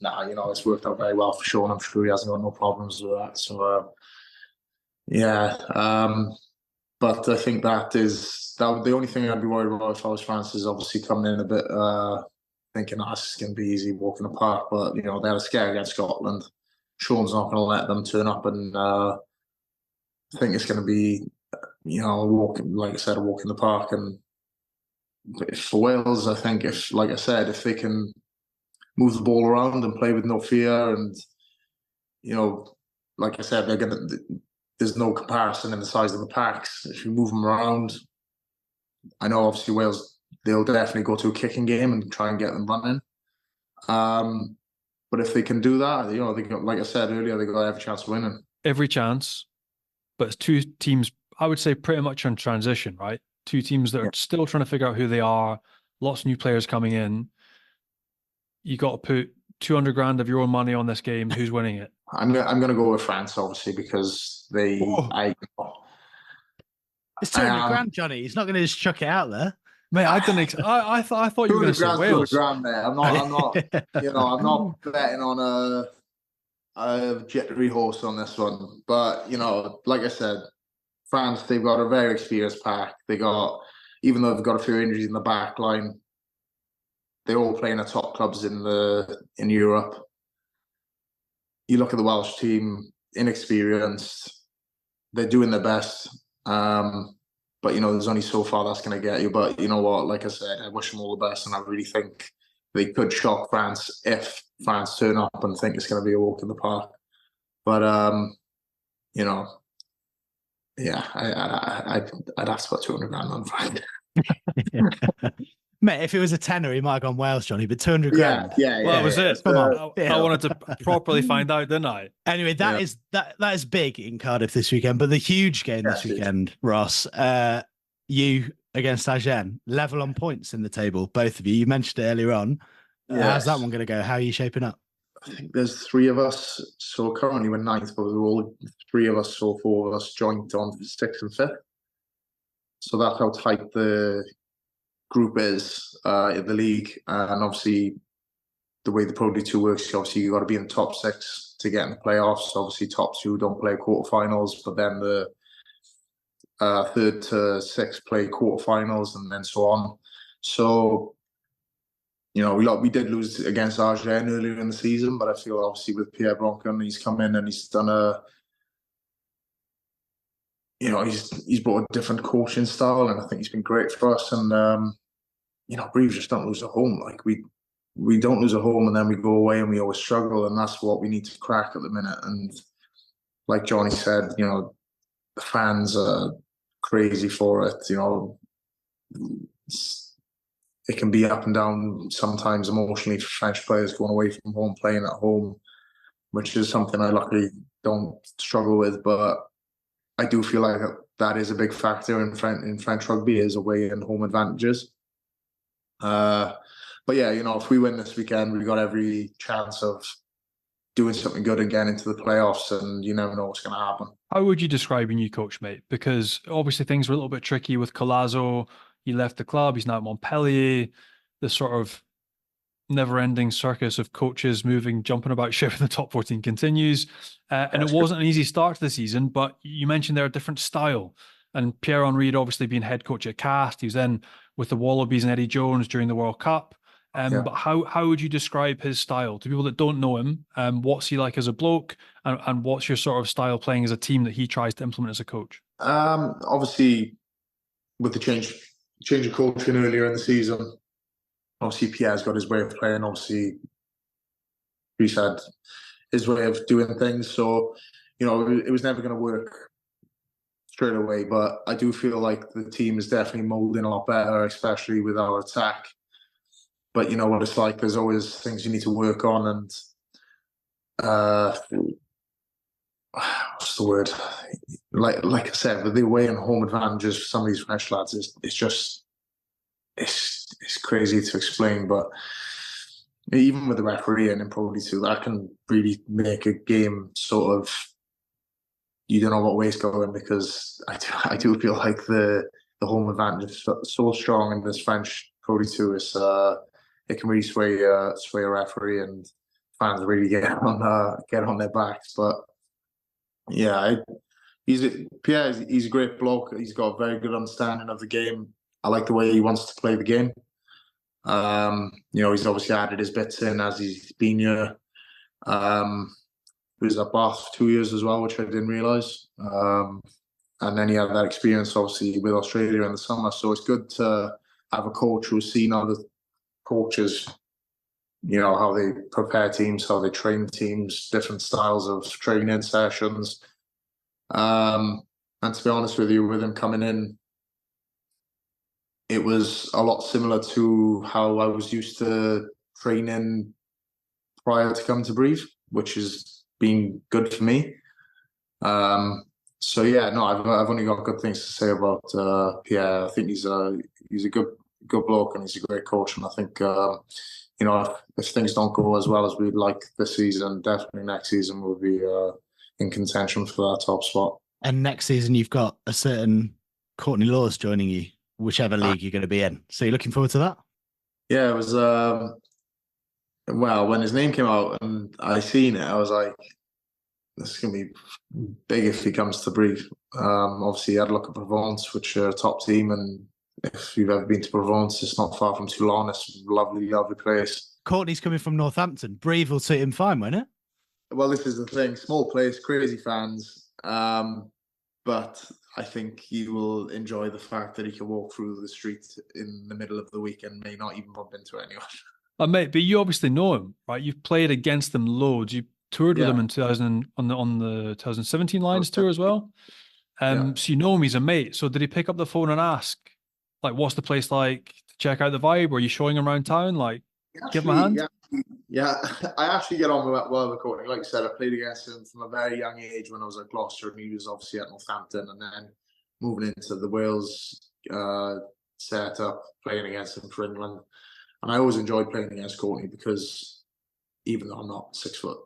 Nah, it's worked out very well for Sean. I'm sure he hasn't got no problems with that. So, but I think that the only thing I'd be worried about if I was France is obviously coming in a bit thinking this is going to be easy walking the park. But, they had a scare against Scotland. Sean's not going to let them turn up, and I think it's going to be, a walk in the park. And for Wales, I think if they can move the ball around and play with no fear, and like I said, there's no comparison in the size of the packs. If you move them around, I know obviously Wales, they'll definitely go to a kicking game and try and get them running. But if they can do that, they got, like I said earlier, they got every chance of winning. Every chance, But it's two teams, I would say, pretty much in transition, right? Two teams that are still trying to figure out who they are. Lots of new players coming in. You got to put 200 grand of your own money on this game. Who's winning it? I'm going to go with France, obviously, because it's 200 grand, Johnny. He's not going to just chuck it out there. Mate, I thought you were going to say Wales. 200 grand there. I'm not I'm not betting on a jittery horse on this one. But, like I said, France, they've got a very experienced pack. Even though they've got a few injuries in the back line, they're all playing at top clubs in Europe. You look at the Welsh team, inexperienced. They're doing their best. But, there's only so far that's going to get you. But you know what? Like I said, I wish them all the best. And I really think they could shock France if France turn up and think it's going to be a walk in the park. But, I'd have to put 200 grand on France. Mate, if it was a tenner, he might have gone Wales, Johnny, but 200 grand. Yeah. Well, that was it. Come on. I wanted to properly find out, didn't I? Anyway, that is big in Cardiff this weekend, but the huge game this weekend, Ross, you against Agen, level on points in the table, both of you. You mentioned it earlier on. How's that one going to go? How are you shaping up? I think there's three of us. So currently we're ninth, but we're all three of us, so four of us joint on sixth and fifth. So that's how tight the group is in the league. And obviously the way the Pro D2 works, obviously you got to be in the top six to get in the playoffs. Obviously top two don't play quarterfinals, but then the third to sixth play quarterfinals and then so on. So, we did lose against Agen earlier in the season, but I feel obviously with Pierre Broncan, he's come in and he's done he's brought a different coaching style, and I think he's been great for us. And Brive just don't lose at home. Like we don't lose at home, and then we go away and we always struggle, and that's what we need to crack at the minute. And like Johnny said, the fans are crazy for it. It can be up and down sometimes emotionally for French players going away from home, playing at home, which is something I luckily don't struggle with. But I do feel like that is a big factor in French rugby, is away and home advantages. But yeah, if we win this weekend, we've got every chance of doing something good and getting into the playoffs, and you never know what's going to happen. How would you describe your new coach, mate? Because obviously things were a little bit tricky with Colazo. He left the club. He's now at Montpellier. This sort of never-ending circus of coaches jumping about ship in the top 14 continues. And it wasn't an easy start to the season, but you mentioned they're a different style. And Pierre-Henri had obviously been head coach at Cast. He was then with the Wallabies and Eddie Jones during the World Cup. But how would you describe his style to people that don't know him? What's he like as a bloke? And what's your sort of style playing as a team that he tries to implement as a coach? Obviously, with the change change of coaching earlier in the season. Obviously, Pierre's got his way of playing. Obviously, Chris had his way of doing things. So, it was never going to work straight away. But I do feel like the team is definitely moulding a lot better, especially with our attack. But you know what it's like. There's always things you need to work on, and what's the word? Like I said, with the away and home advantages for some of these French lads, it's crazy to explain. But even with the referee and probably too, that can really make a game sort of, you don't know what way it's going, because I do feel like the home advantage is so strong in this French Pro D2 is it can really sway a referee, and fans really get on their backs. But yeah, Pierre. He's a great bloke. He's got a very good understanding of the game. I like the way he wants to play the game. He's obviously added his bits in as he's been here. He was at Bath 2 years as well, which I didn't realise. And then he had that experience, obviously, with Australia in the summer. So it's good to have a coach who's seen other coaches, how they prepare teams, how they train teams, different styles of training sessions. And to be honest with you, with him coming in, it was a lot similar to how I was used to training prior to coming to Brive, which has been good for me. So yeah, no, I've only got good things to say about Pierre. I think he's a good bloke, and he's a great coach. And I think if things don't go as well as we'd like this season, definitely next season we'll be in contention for that top spot. And next season you've got a certain Courtney Lawes joining you, whichever league you're going to be in. So you're looking forward to that? Yeah, it was. Well, when his name came out and I seen it, I was like, this is going to be big if he comes to Brive. Obviously, he had a look at Provence, which are a top team, and if you've ever been to Provence, it's not far from Toulon. It's a lovely, lovely place. Courtney's coming from Northampton. Brive will suit him fine, won't it? Well, this is the thing. Small place, crazy fans. But I think he will enjoy the fact that he can walk through the street in the middle of the week and may not even bump into anyone. Mate, but you obviously know him, right? You've played against him loads. You toured with him in 2000 on the 2017 Lions tour as well. So you know him, he's a mate. So did he pick up the phone and ask, like, what's the place like to check out the vibe? Were you showing him around town? Like, give him a hand? Yeah, I actually get on well with Courtney. Like I said, I played against him from a very young age when I was at Gloucester, and he was obviously at Northampton, and then moving into the Wales setup, playing against him for England. And I always enjoyed playing against Courtney because even though I'm not 6 foot,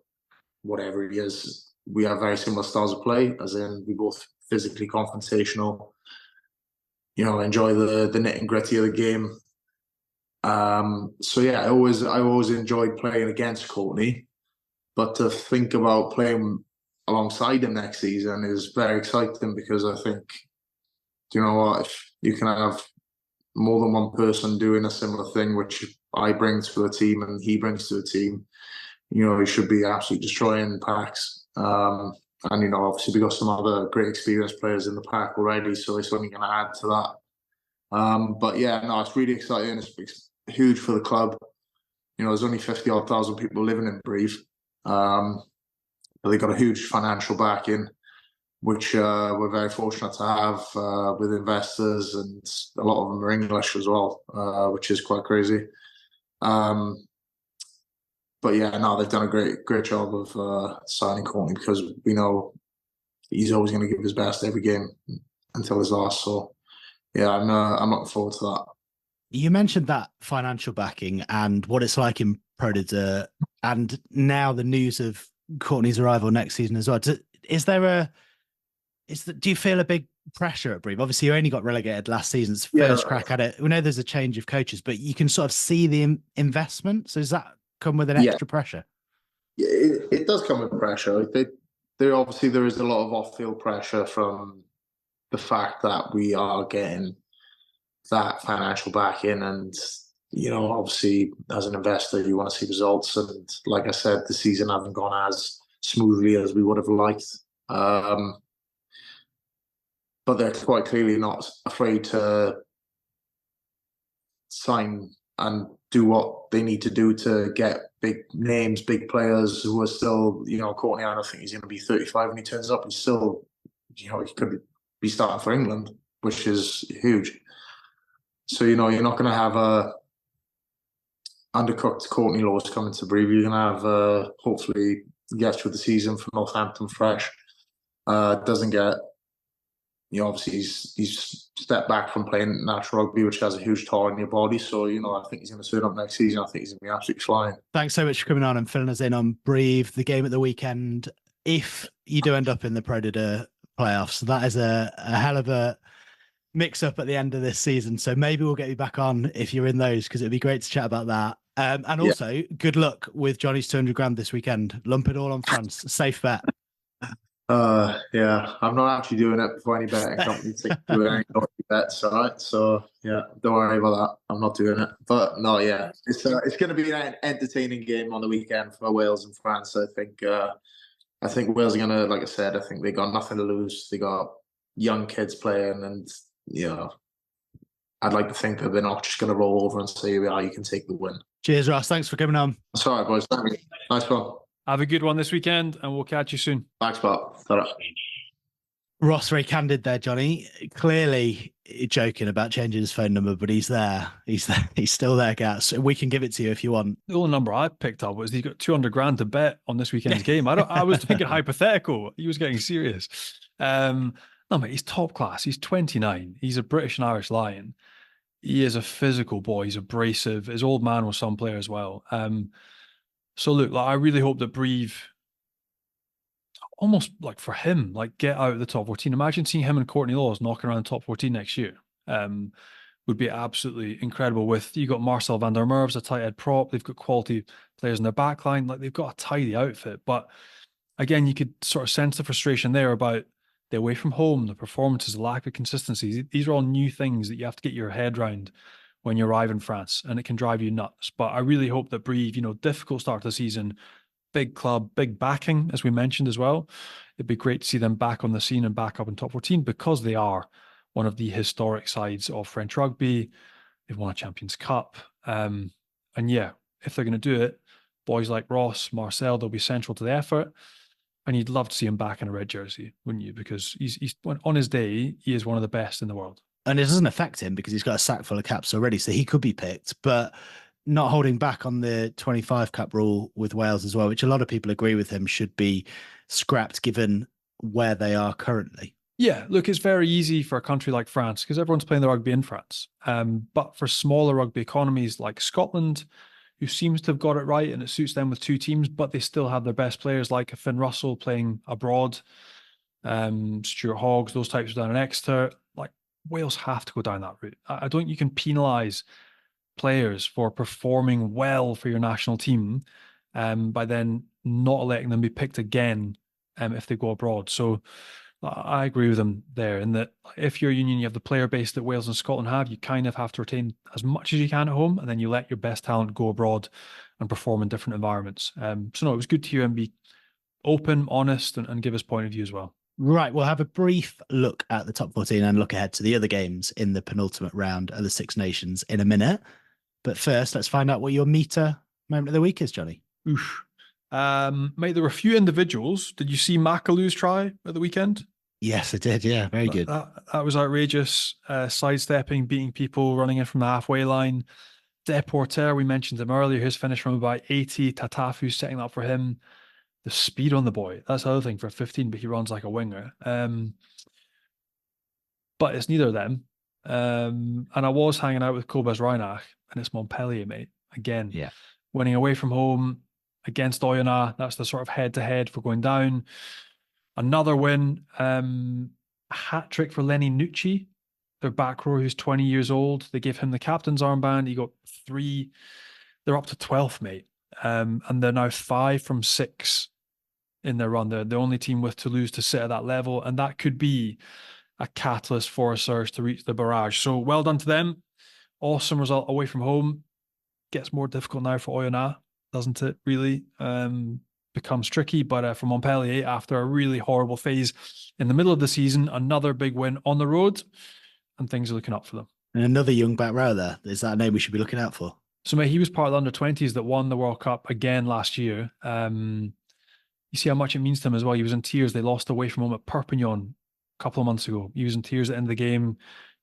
whatever he is, we have very similar styles of play, as in we both physically confrontational, enjoy the nit and gritty of the game. So yeah, I always enjoyed playing against Courtney, but to think about playing alongside him next season is very exciting, because I think, if you can have more than one person doing a similar thing, which I bring to the team and he brings to the team, he should be absolutely destroying packs. And, obviously we got some other great experienced players in the pack already, so it's only going to add to that. But yeah, no, it's really exciting. It's huge for the club. There's only 50-odd thousand people living in Brive. But they got a huge financial backing, which we're very fortunate to have with investors, and a lot of them are English as well, which is quite crazy. But yeah, no, they've done a great job of signing Courtney, because we know he's always going to give his best every game until his last. So yeah, I'm looking forward to that. You mentioned that financial backing and what it's like in Pro D2, and now the news of Courtney's arrival next season as well. Do you feel a big pressure at Brive? Obviously, you only got relegated last season's first crack at it. We know there's a change of coaches, but you can sort of see the investment. So does that come with an extra pressure? Yeah, it does come with pressure. There is a lot of off-field pressure from the fact that we are getting that financial backing, and obviously as an investor you want to see results, and like I said, the season hasn't gone as smoothly as we would have liked, but they're quite clearly not afraid to sign and do what they need to do to get big names, big players who are still, Courtney, I don't think he's going to be 35 when he turns up. He's still, he could be starting for England, which is huge. So, you're not going to have a undercooked Courtney Lawes coming to Brive. You're going to have, hopefully, gets through the season for Northampton fresh. Doesn't get, obviously he's stepped back from playing natural rugby, which has a huge toll on your body. So, I think he's going to turn up next season. I think he's going to be absolutely flying. Thanks so much for coming on and filling us in on Brive, the game at the weekend. If you do end up in the Pro D2 playoffs, that is a hell of a mix up at the end of this season. So maybe we'll get you back on if you're in those, because it'd be great to chat about that. And also, good luck with Johnny's 200 grand this weekend. Lump it all on France. Safe bet. Yeah, I'm not actually doing it for any betting company to do any bets, all right? So yeah, don't worry about that. I'm not doing it. But no, yeah, it's going to be an entertaining game on the weekend for Wales and France. I think Wales are going to, like I said, I think they got nothing to lose. They got young kids playing, and I'd like to think that they're not just going to roll over and say, "Yeah, you can take the win." Cheers, Ross. Thanks for coming on. That's all right, boys. Thank you. Nice one. Have a good one this weekend, and we'll catch you soon. Thanks, Bob. Ta-ra. Ross, very candid there, Johnny. Clearly joking about changing his phone number, but he's there. He's there. He's still there, Gats. We can give it to you if you want. The only number I picked up was he's got 200 grand to bet on this weekend's game. I was thinking hypothetical. He was getting serious. No, mate, he's top class. He's 29. He's a British and Irish Lion. He is a physical boy. He's abrasive. His old man was some player as well. So look, I really hope that Brive, almost like for him, get out of the top 14. Imagine seeing him and Courtney Lawes knocking around the top 14 next year. Would be absolutely incredible. You got Marcel van der Merwe's a tight head prop. They've got quality players in their back line. They've got a tidy outfit. But again, you could sort of sense the frustration there about the away from home, the performances, the lack of consistency. These are all new things that you have to get your head around when you arrive in France, and it can drive you nuts. But I really hope that Brive, difficult start to the season, big club, big backing, as we mentioned as well. It'd be great to see them back on the scene and back up in top 14, because they are one of the historic sides of French rugby. They've won a Champions Cup. And yeah, if they're going to do it, boys like Ross, Marcel, they'll be central to the effort. And you'd love to see him back in a red jersey, wouldn't you? Because he's on his day, he is one of the best in the world. And it doesn't affect him because he's got a sack full of caps already, so he could be picked. But not holding back on the 25 cap rule with Wales as well, which a lot of people agree with him should be scrapped given where they are currently. Yeah, look, it's very easy for a country like France because everyone's playing the rugby in France. But for smaller rugby economies like Scotland, who seems to have got it right and it suits them with two teams, but they still have their best players like a Finn Russell playing abroad, Stuart Hoggs, those types down in Exeter. Wales have to go down that route. I don't think you can penalise players for performing well for your national team by then not letting them be picked again if they go abroad. So I agree with them there in that if you're a union, you have the player base that Wales and Scotland have, you kind of have to retain as much as you can at home, and then you let your best talent go abroad and perform in different environments. So no, it was good to hear him be open, honest, and give his point of view as well. Right, we'll have a brief look at the top 14 and look ahead to the other games in the penultimate round of the Six Nations in a minute. But first, let's find out what your meter moment of the week is, Johnny. Oof. Mate, there were a few individuals. Did you see Makalu's try at the weekend? Yes, I did. Yeah, very good. That was outrageous. Sidestepping, beating people, running in from the halfway line. Deporter, we mentioned him earlier. His finish from about 80. Tatafu setting up for him. The speed on the boy. That's the other thing for 15, but he runs like a winger. But it's neither of them. And I was hanging out with Cobas Reinach, and it's Montpellier, mate. Again, yeah, winning away from home against Oyonnax. That's the sort of head-to-head for going down. Another win. A hat trick for Lenny Nucci, their back row, who's 20 years old. They gave him the captain's armband. He got 3. They're up to 12th, mate. And they're now 5 from 6 in their run. They're the only team with Toulouse to sit at that level, and that could be a catalyst for a surge to reach the barrage. So well done to them. Awesome result away from home. Gets more difficult now for Oyonnax, doesn't it? Really becomes tricky. But for Montpellier, after a really horrible phase in the middle of the season, another big win on the road, and things are looking up for them. And another young back row there. Is that a name we should be looking out for? So, mate, he was part of the under-20s that won the World Cup again last year. You see how much it means to him as well. He was in tears. They lost away from home at Perpignan a couple of months ago. He was in tears at the end of the game,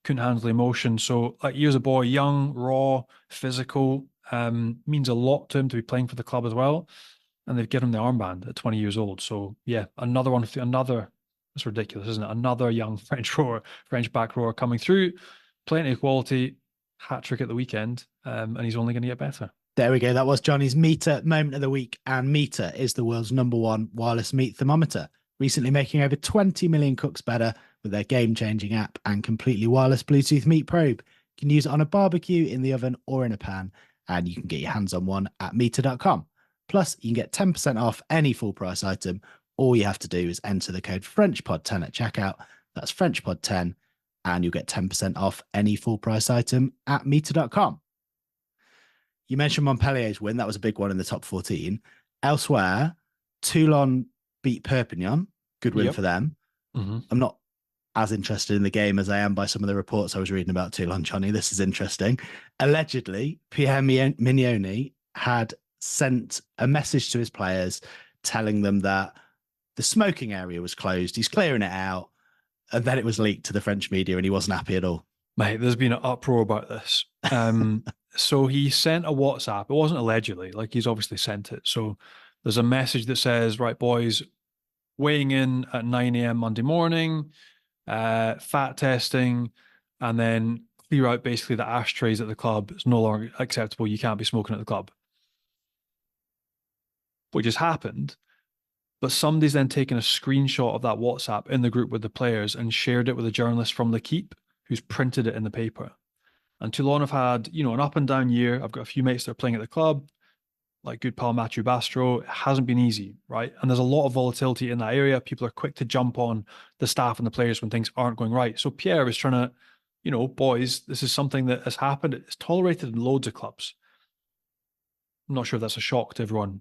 couldn't handle the emotion. So, like, here's a boy, young, raw, physical, means a lot to him to be playing for the club as well. And they've given him the armband at 20 years old. So, yeah, another one, it's ridiculous, isn't it? Another young French back rower coming through, plenty of quality, hat trick at the weekend, and he's only going to get better. There we go. That was Johnny's Meter Moment of the Week. And Meter is the world's #1 wireless meat thermometer, recently making over 20 million cooks better with their game-changing app and completely wireless Bluetooth meat probe. You can use it on a barbecue, in the oven, or in a pan, and you can get your hands on one at meter.com. Plus, you can get 10% off any full price item. All you have to do is enter the code FrenchPod10 at checkout. That's FrenchPod10, and you'll get 10% off any full price item at meter.com. You mentioned Montpellier's win. That was a big one in the top 14. Elsewhere, Toulon beat Perpignan. Good win for them. Mm-hmm. I'm not as interested in the game as I am by some of the reports I was reading about Toulon, Johnny. This is interesting. Allegedly, Pierre Mignoni had sent a message to his players telling them that the smoking area was closed. He's clearing it out. And then it was leaked to the French media and he wasn't happy at all. Mate, there's been an uproar about this. So he sent a WhatsApp. It wasn't allegedly, like he's obviously sent it. So there's a message that says, right, boys, weighing in at 9 a.m. Monday morning, fat testing, and then clear out basically the ashtrays at the club. It's no longer acceptable. You can't be smoking at the club. What just happened, but somebody's then taken a screenshot of that WhatsApp in the group with the players and shared it with a journalist from L'Équipe who's printed it in the paper. And Toulon have had, an up and down year. I've got a few mates that are playing at the club, like good pal Mathieu Bastro. It hasn't been easy, right? And there's a lot of volatility in that area. People are quick to jump on the staff and the players when things aren't going right. So Pierre is trying to, boys, this is something that has happened. It's tolerated in loads of clubs. I'm not sure if that's a shock to everyone,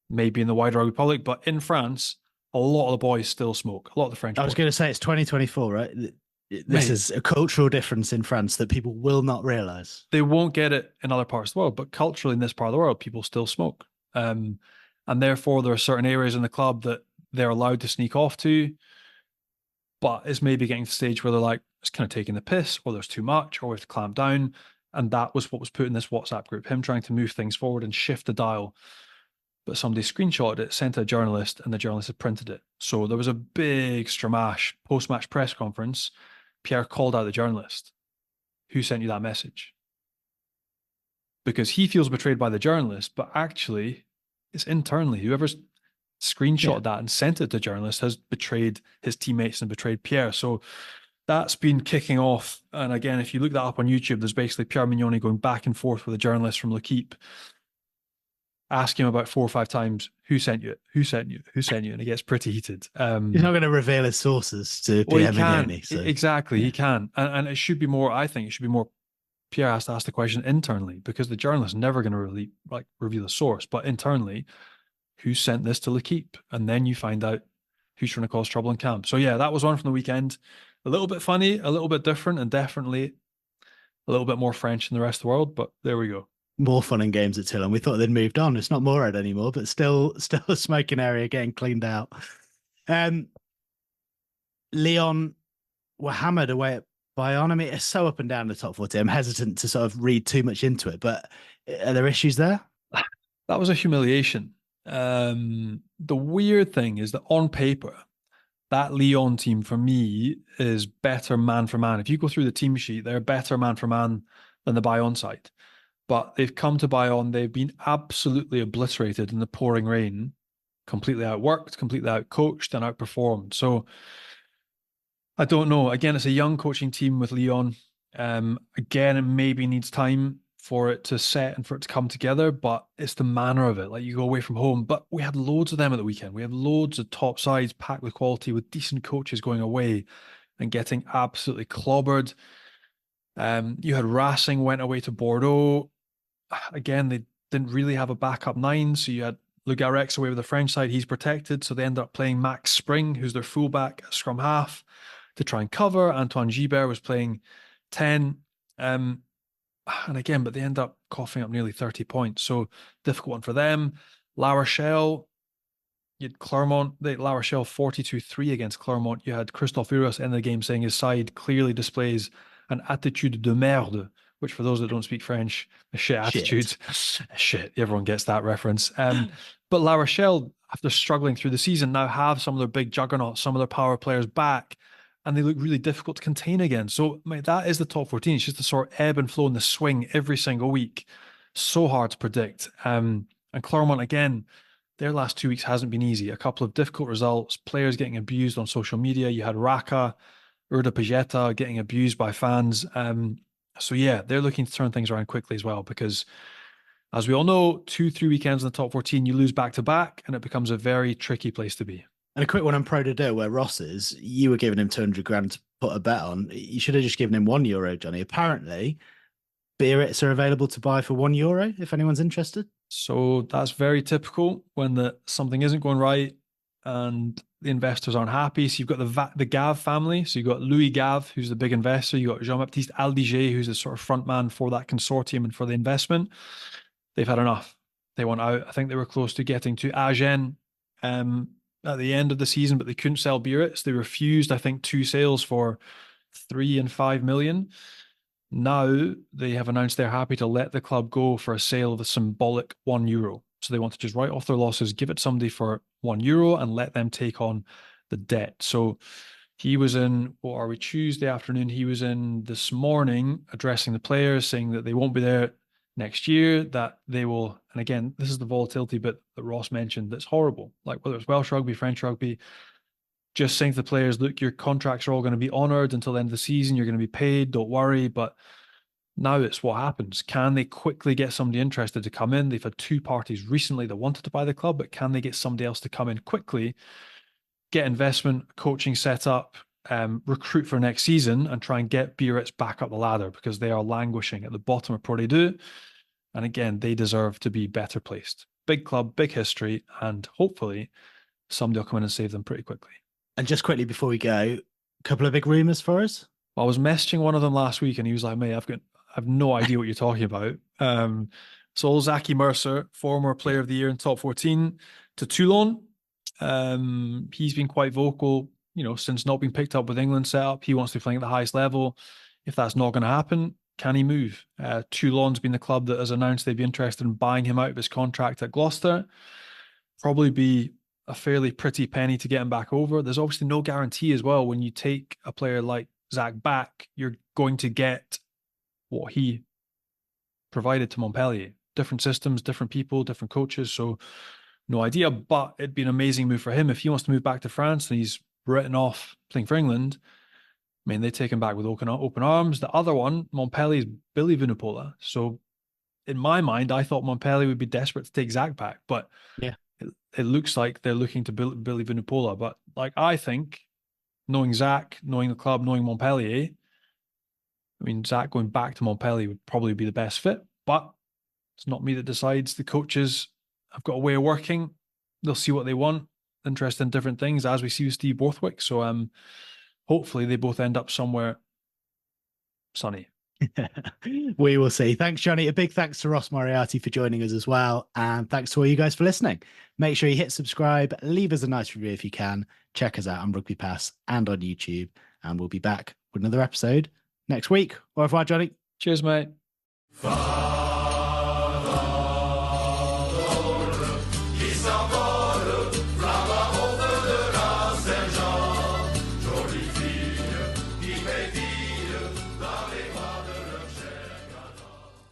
maybe in the wider rugby public, but in France, a lot of the boys still smoke. A lot of the French I was going to say it's 2024, right? This is a cultural difference in France that people will not realize. They won't get it in other parts of the world, but culturally in this part of the world, people still smoke. And therefore, there are certain areas in the club that they're allowed to sneak off to, but it's maybe getting to the stage where they're like, it's kind of taking the piss, or there's too much, or we have to clamp down. And that was what was put in this WhatsApp group, him trying to move things forward and shift the dial. But somebody screenshotted it, sent to a journalist, and the journalist had printed it. So there was a big stramash post-match press conference. Pierre called out the journalist. Who sent you that message? Because he feels betrayed by the journalist, but actually it's internally. Whoever's screenshotted that and sent it to the journalist has betrayed his teammates and betrayed Pierre. So that's been kicking off. And again, if you look that up on YouTube, there's basically Pierre Mignoni going back and forth with a journalist from L'Équipe, ask him about 4 or 5 times, who sent you? Who sent you? Who sent you? And it gets pretty heated. He's not going to reveal his sources to Pierre Mignoni. So. Exactly, he can. And it should be more, I think it should be more, Pierre has to ask the question internally, because the journalist is never going to really reveal the source, but internally, who sent this to L'Équipe? And then you find out who's trying to cause trouble in camp. So yeah, that was one from the weekend. A little bit funny, a little bit different, and definitely a little bit more French than the rest of the world, but there we go. More fun and games at Toulon. We thought they'd moved on. It's not Morad anymore, but still a smoking area getting cleaned out. Lyon were hammered away at Bayonne. I mean, it's so up and down the top 40. I'm hesitant to sort of read too much into it, but are there issues there? That was a humiliation. The weird thing is that on paper, that Lyon team for me is better man for man. If you go through the team sheet, they're better man for man than the Bayonne side. But they've come to Bayonne, they've been absolutely obliterated in the pouring rain, completely outworked, completely outcoached and outperformed. So I don't know. Again, it's a young coaching team with Lyon. Again, it maybe needs time for it to set and for it to come together, but it's the manner of it. Like, you go away from home, but we had loads of them at the weekend. We had loads of top sides packed with quality, with decent coaches going away and getting absolutely clobbered. You had Racing went away to Bordeaux. Again, they didn't really have a backup 9, so you had Le Garrex away with the French side. He's protected, so they ended up playing Max Spring, who's their fullback at scrum half, to try and cover. Antoine Gibert was playing 10. And again, but they end up coughing up nearly 30 points. So difficult one for them. La Rochelle, you had Clermont, La Rochelle 42-3 against Clermont. You had Christophe Uras in the game saying his side clearly displays an attitude de merde, which for those that don't speak French, a shit attitude. Shit, everyone gets that reference. But La Rochelle, after struggling through the season, now have some of their big juggernauts, some of their power players back, and they look really difficult to contain again. So mate, that is the top 14. It's just the sort of ebb and flow and the swing every single week. So hard to predict. And Clermont, again, their last 2 weeks hasn't been easy. A couple of difficult results, players getting abused on social media. You had Raka, Urda Pajeta getting abused by fans. So yeah, they're looking to turn things around quickly as well, because as we all know, 2-3 weekends in the top 14, you lose back to back and it becomes a very tricky place to be. And a quick one on Pro de Deux, where Ross is, you were giving him 200 grand to put a bet on. You should have just given him €1, Johnny. Apparently, Biarritz are available to buy for €1 if anyone's interested. So that's very typical when something isn't going right and the investors aren't happy. So you've got the Gav family. So you've got Louis Gav, who's the big investor. You've got Jean-Baptiste Aldiger, who's the sort of front man for that consortium and for the investment. They've had enough. They want out. I think they were close to getting to Agen at the end of the season, but they couldn't sell Biarritz. They refused, I think, 2 sales for 3 and 5 million. Now they have announced they're happy to let the club go for a sale of a symbolic €1. So they want to just write off their losses, give it somebody for €1 and let them take on the debt. So he was in, what are we, Tuesday afternoon, he was in this morning addressing the players, saying that they won't be there next year, that they will, and again, this is the volatility bit that Ross mentioned that's horrible, like whether it's Welsh rugby, French rugby, just saying to the players, look, your contracts are all going to be honoured until the end of the season, you're going to be paid, don't worry. But now it's what happens. Can they quickly get somebody interested to come in? They've had 2 parties recently that wanted to buy the club, but can they get somebody else to come in quickly, get investment, coaching set up, recruit for next season and try and get Biarritz back up the ladder, because they are languishing at the bottom of Pro de Deux. And again, they deserve to be better placed. Big club, big history, and hopefully somebody will come in and save them pretty quickly. And just quickly before we go, a couple of big rumours for us. I was messaging one of them last week and he was like, mate, I've no idea what you're talking about. So Zaki Mercer, former player of the year in top 14 to Toulon. He's been quite vocal, since not being picked up with England setup. He wants to be playing at the highest level. If that's not going to happen, can he move? Toulon's been the club that has announced they'd be interested in buying him out of his contract at Gloucester. Probably be a fairly pretty penny to get him back over. There's obviously no guarantee as well. When you take a player like Zach back, you're going to get what he provided to Montpellier. Different systems, different people, different coaches. So no idea, but it'd be an amazing move for him. If he wants to move back to France and he's written off playing for England, I mean, they take him back with open arms. The other one, Montpellier's Billy Vunipola. So in my mind, I thought Montpellier would be desperate to take Zach back, but yeah, it looks like they're looking to Billy Vunipola. But I think, knowing Zach, knowing the club, knowing Montpellier, I mean, Zach going back to Montpellier would probably be the best fit, but it's not me that decides. The coaches have got a way of working. They'll see what they want, interested in different things, as we see with Steve Borthwick. So hopefully they both end up somewhere sunny. We will see. Thanks, Johnny. A big thanks to Ross Moriarty for joining us as well. And thanks to all you guys for listening. Make sure you hit subscribe, leave us a nice review if you can. Check us out on Rugby Pass and on YouTube. And we'll be back with another episode next week. Au revoir, Johnny. Cheers, mate.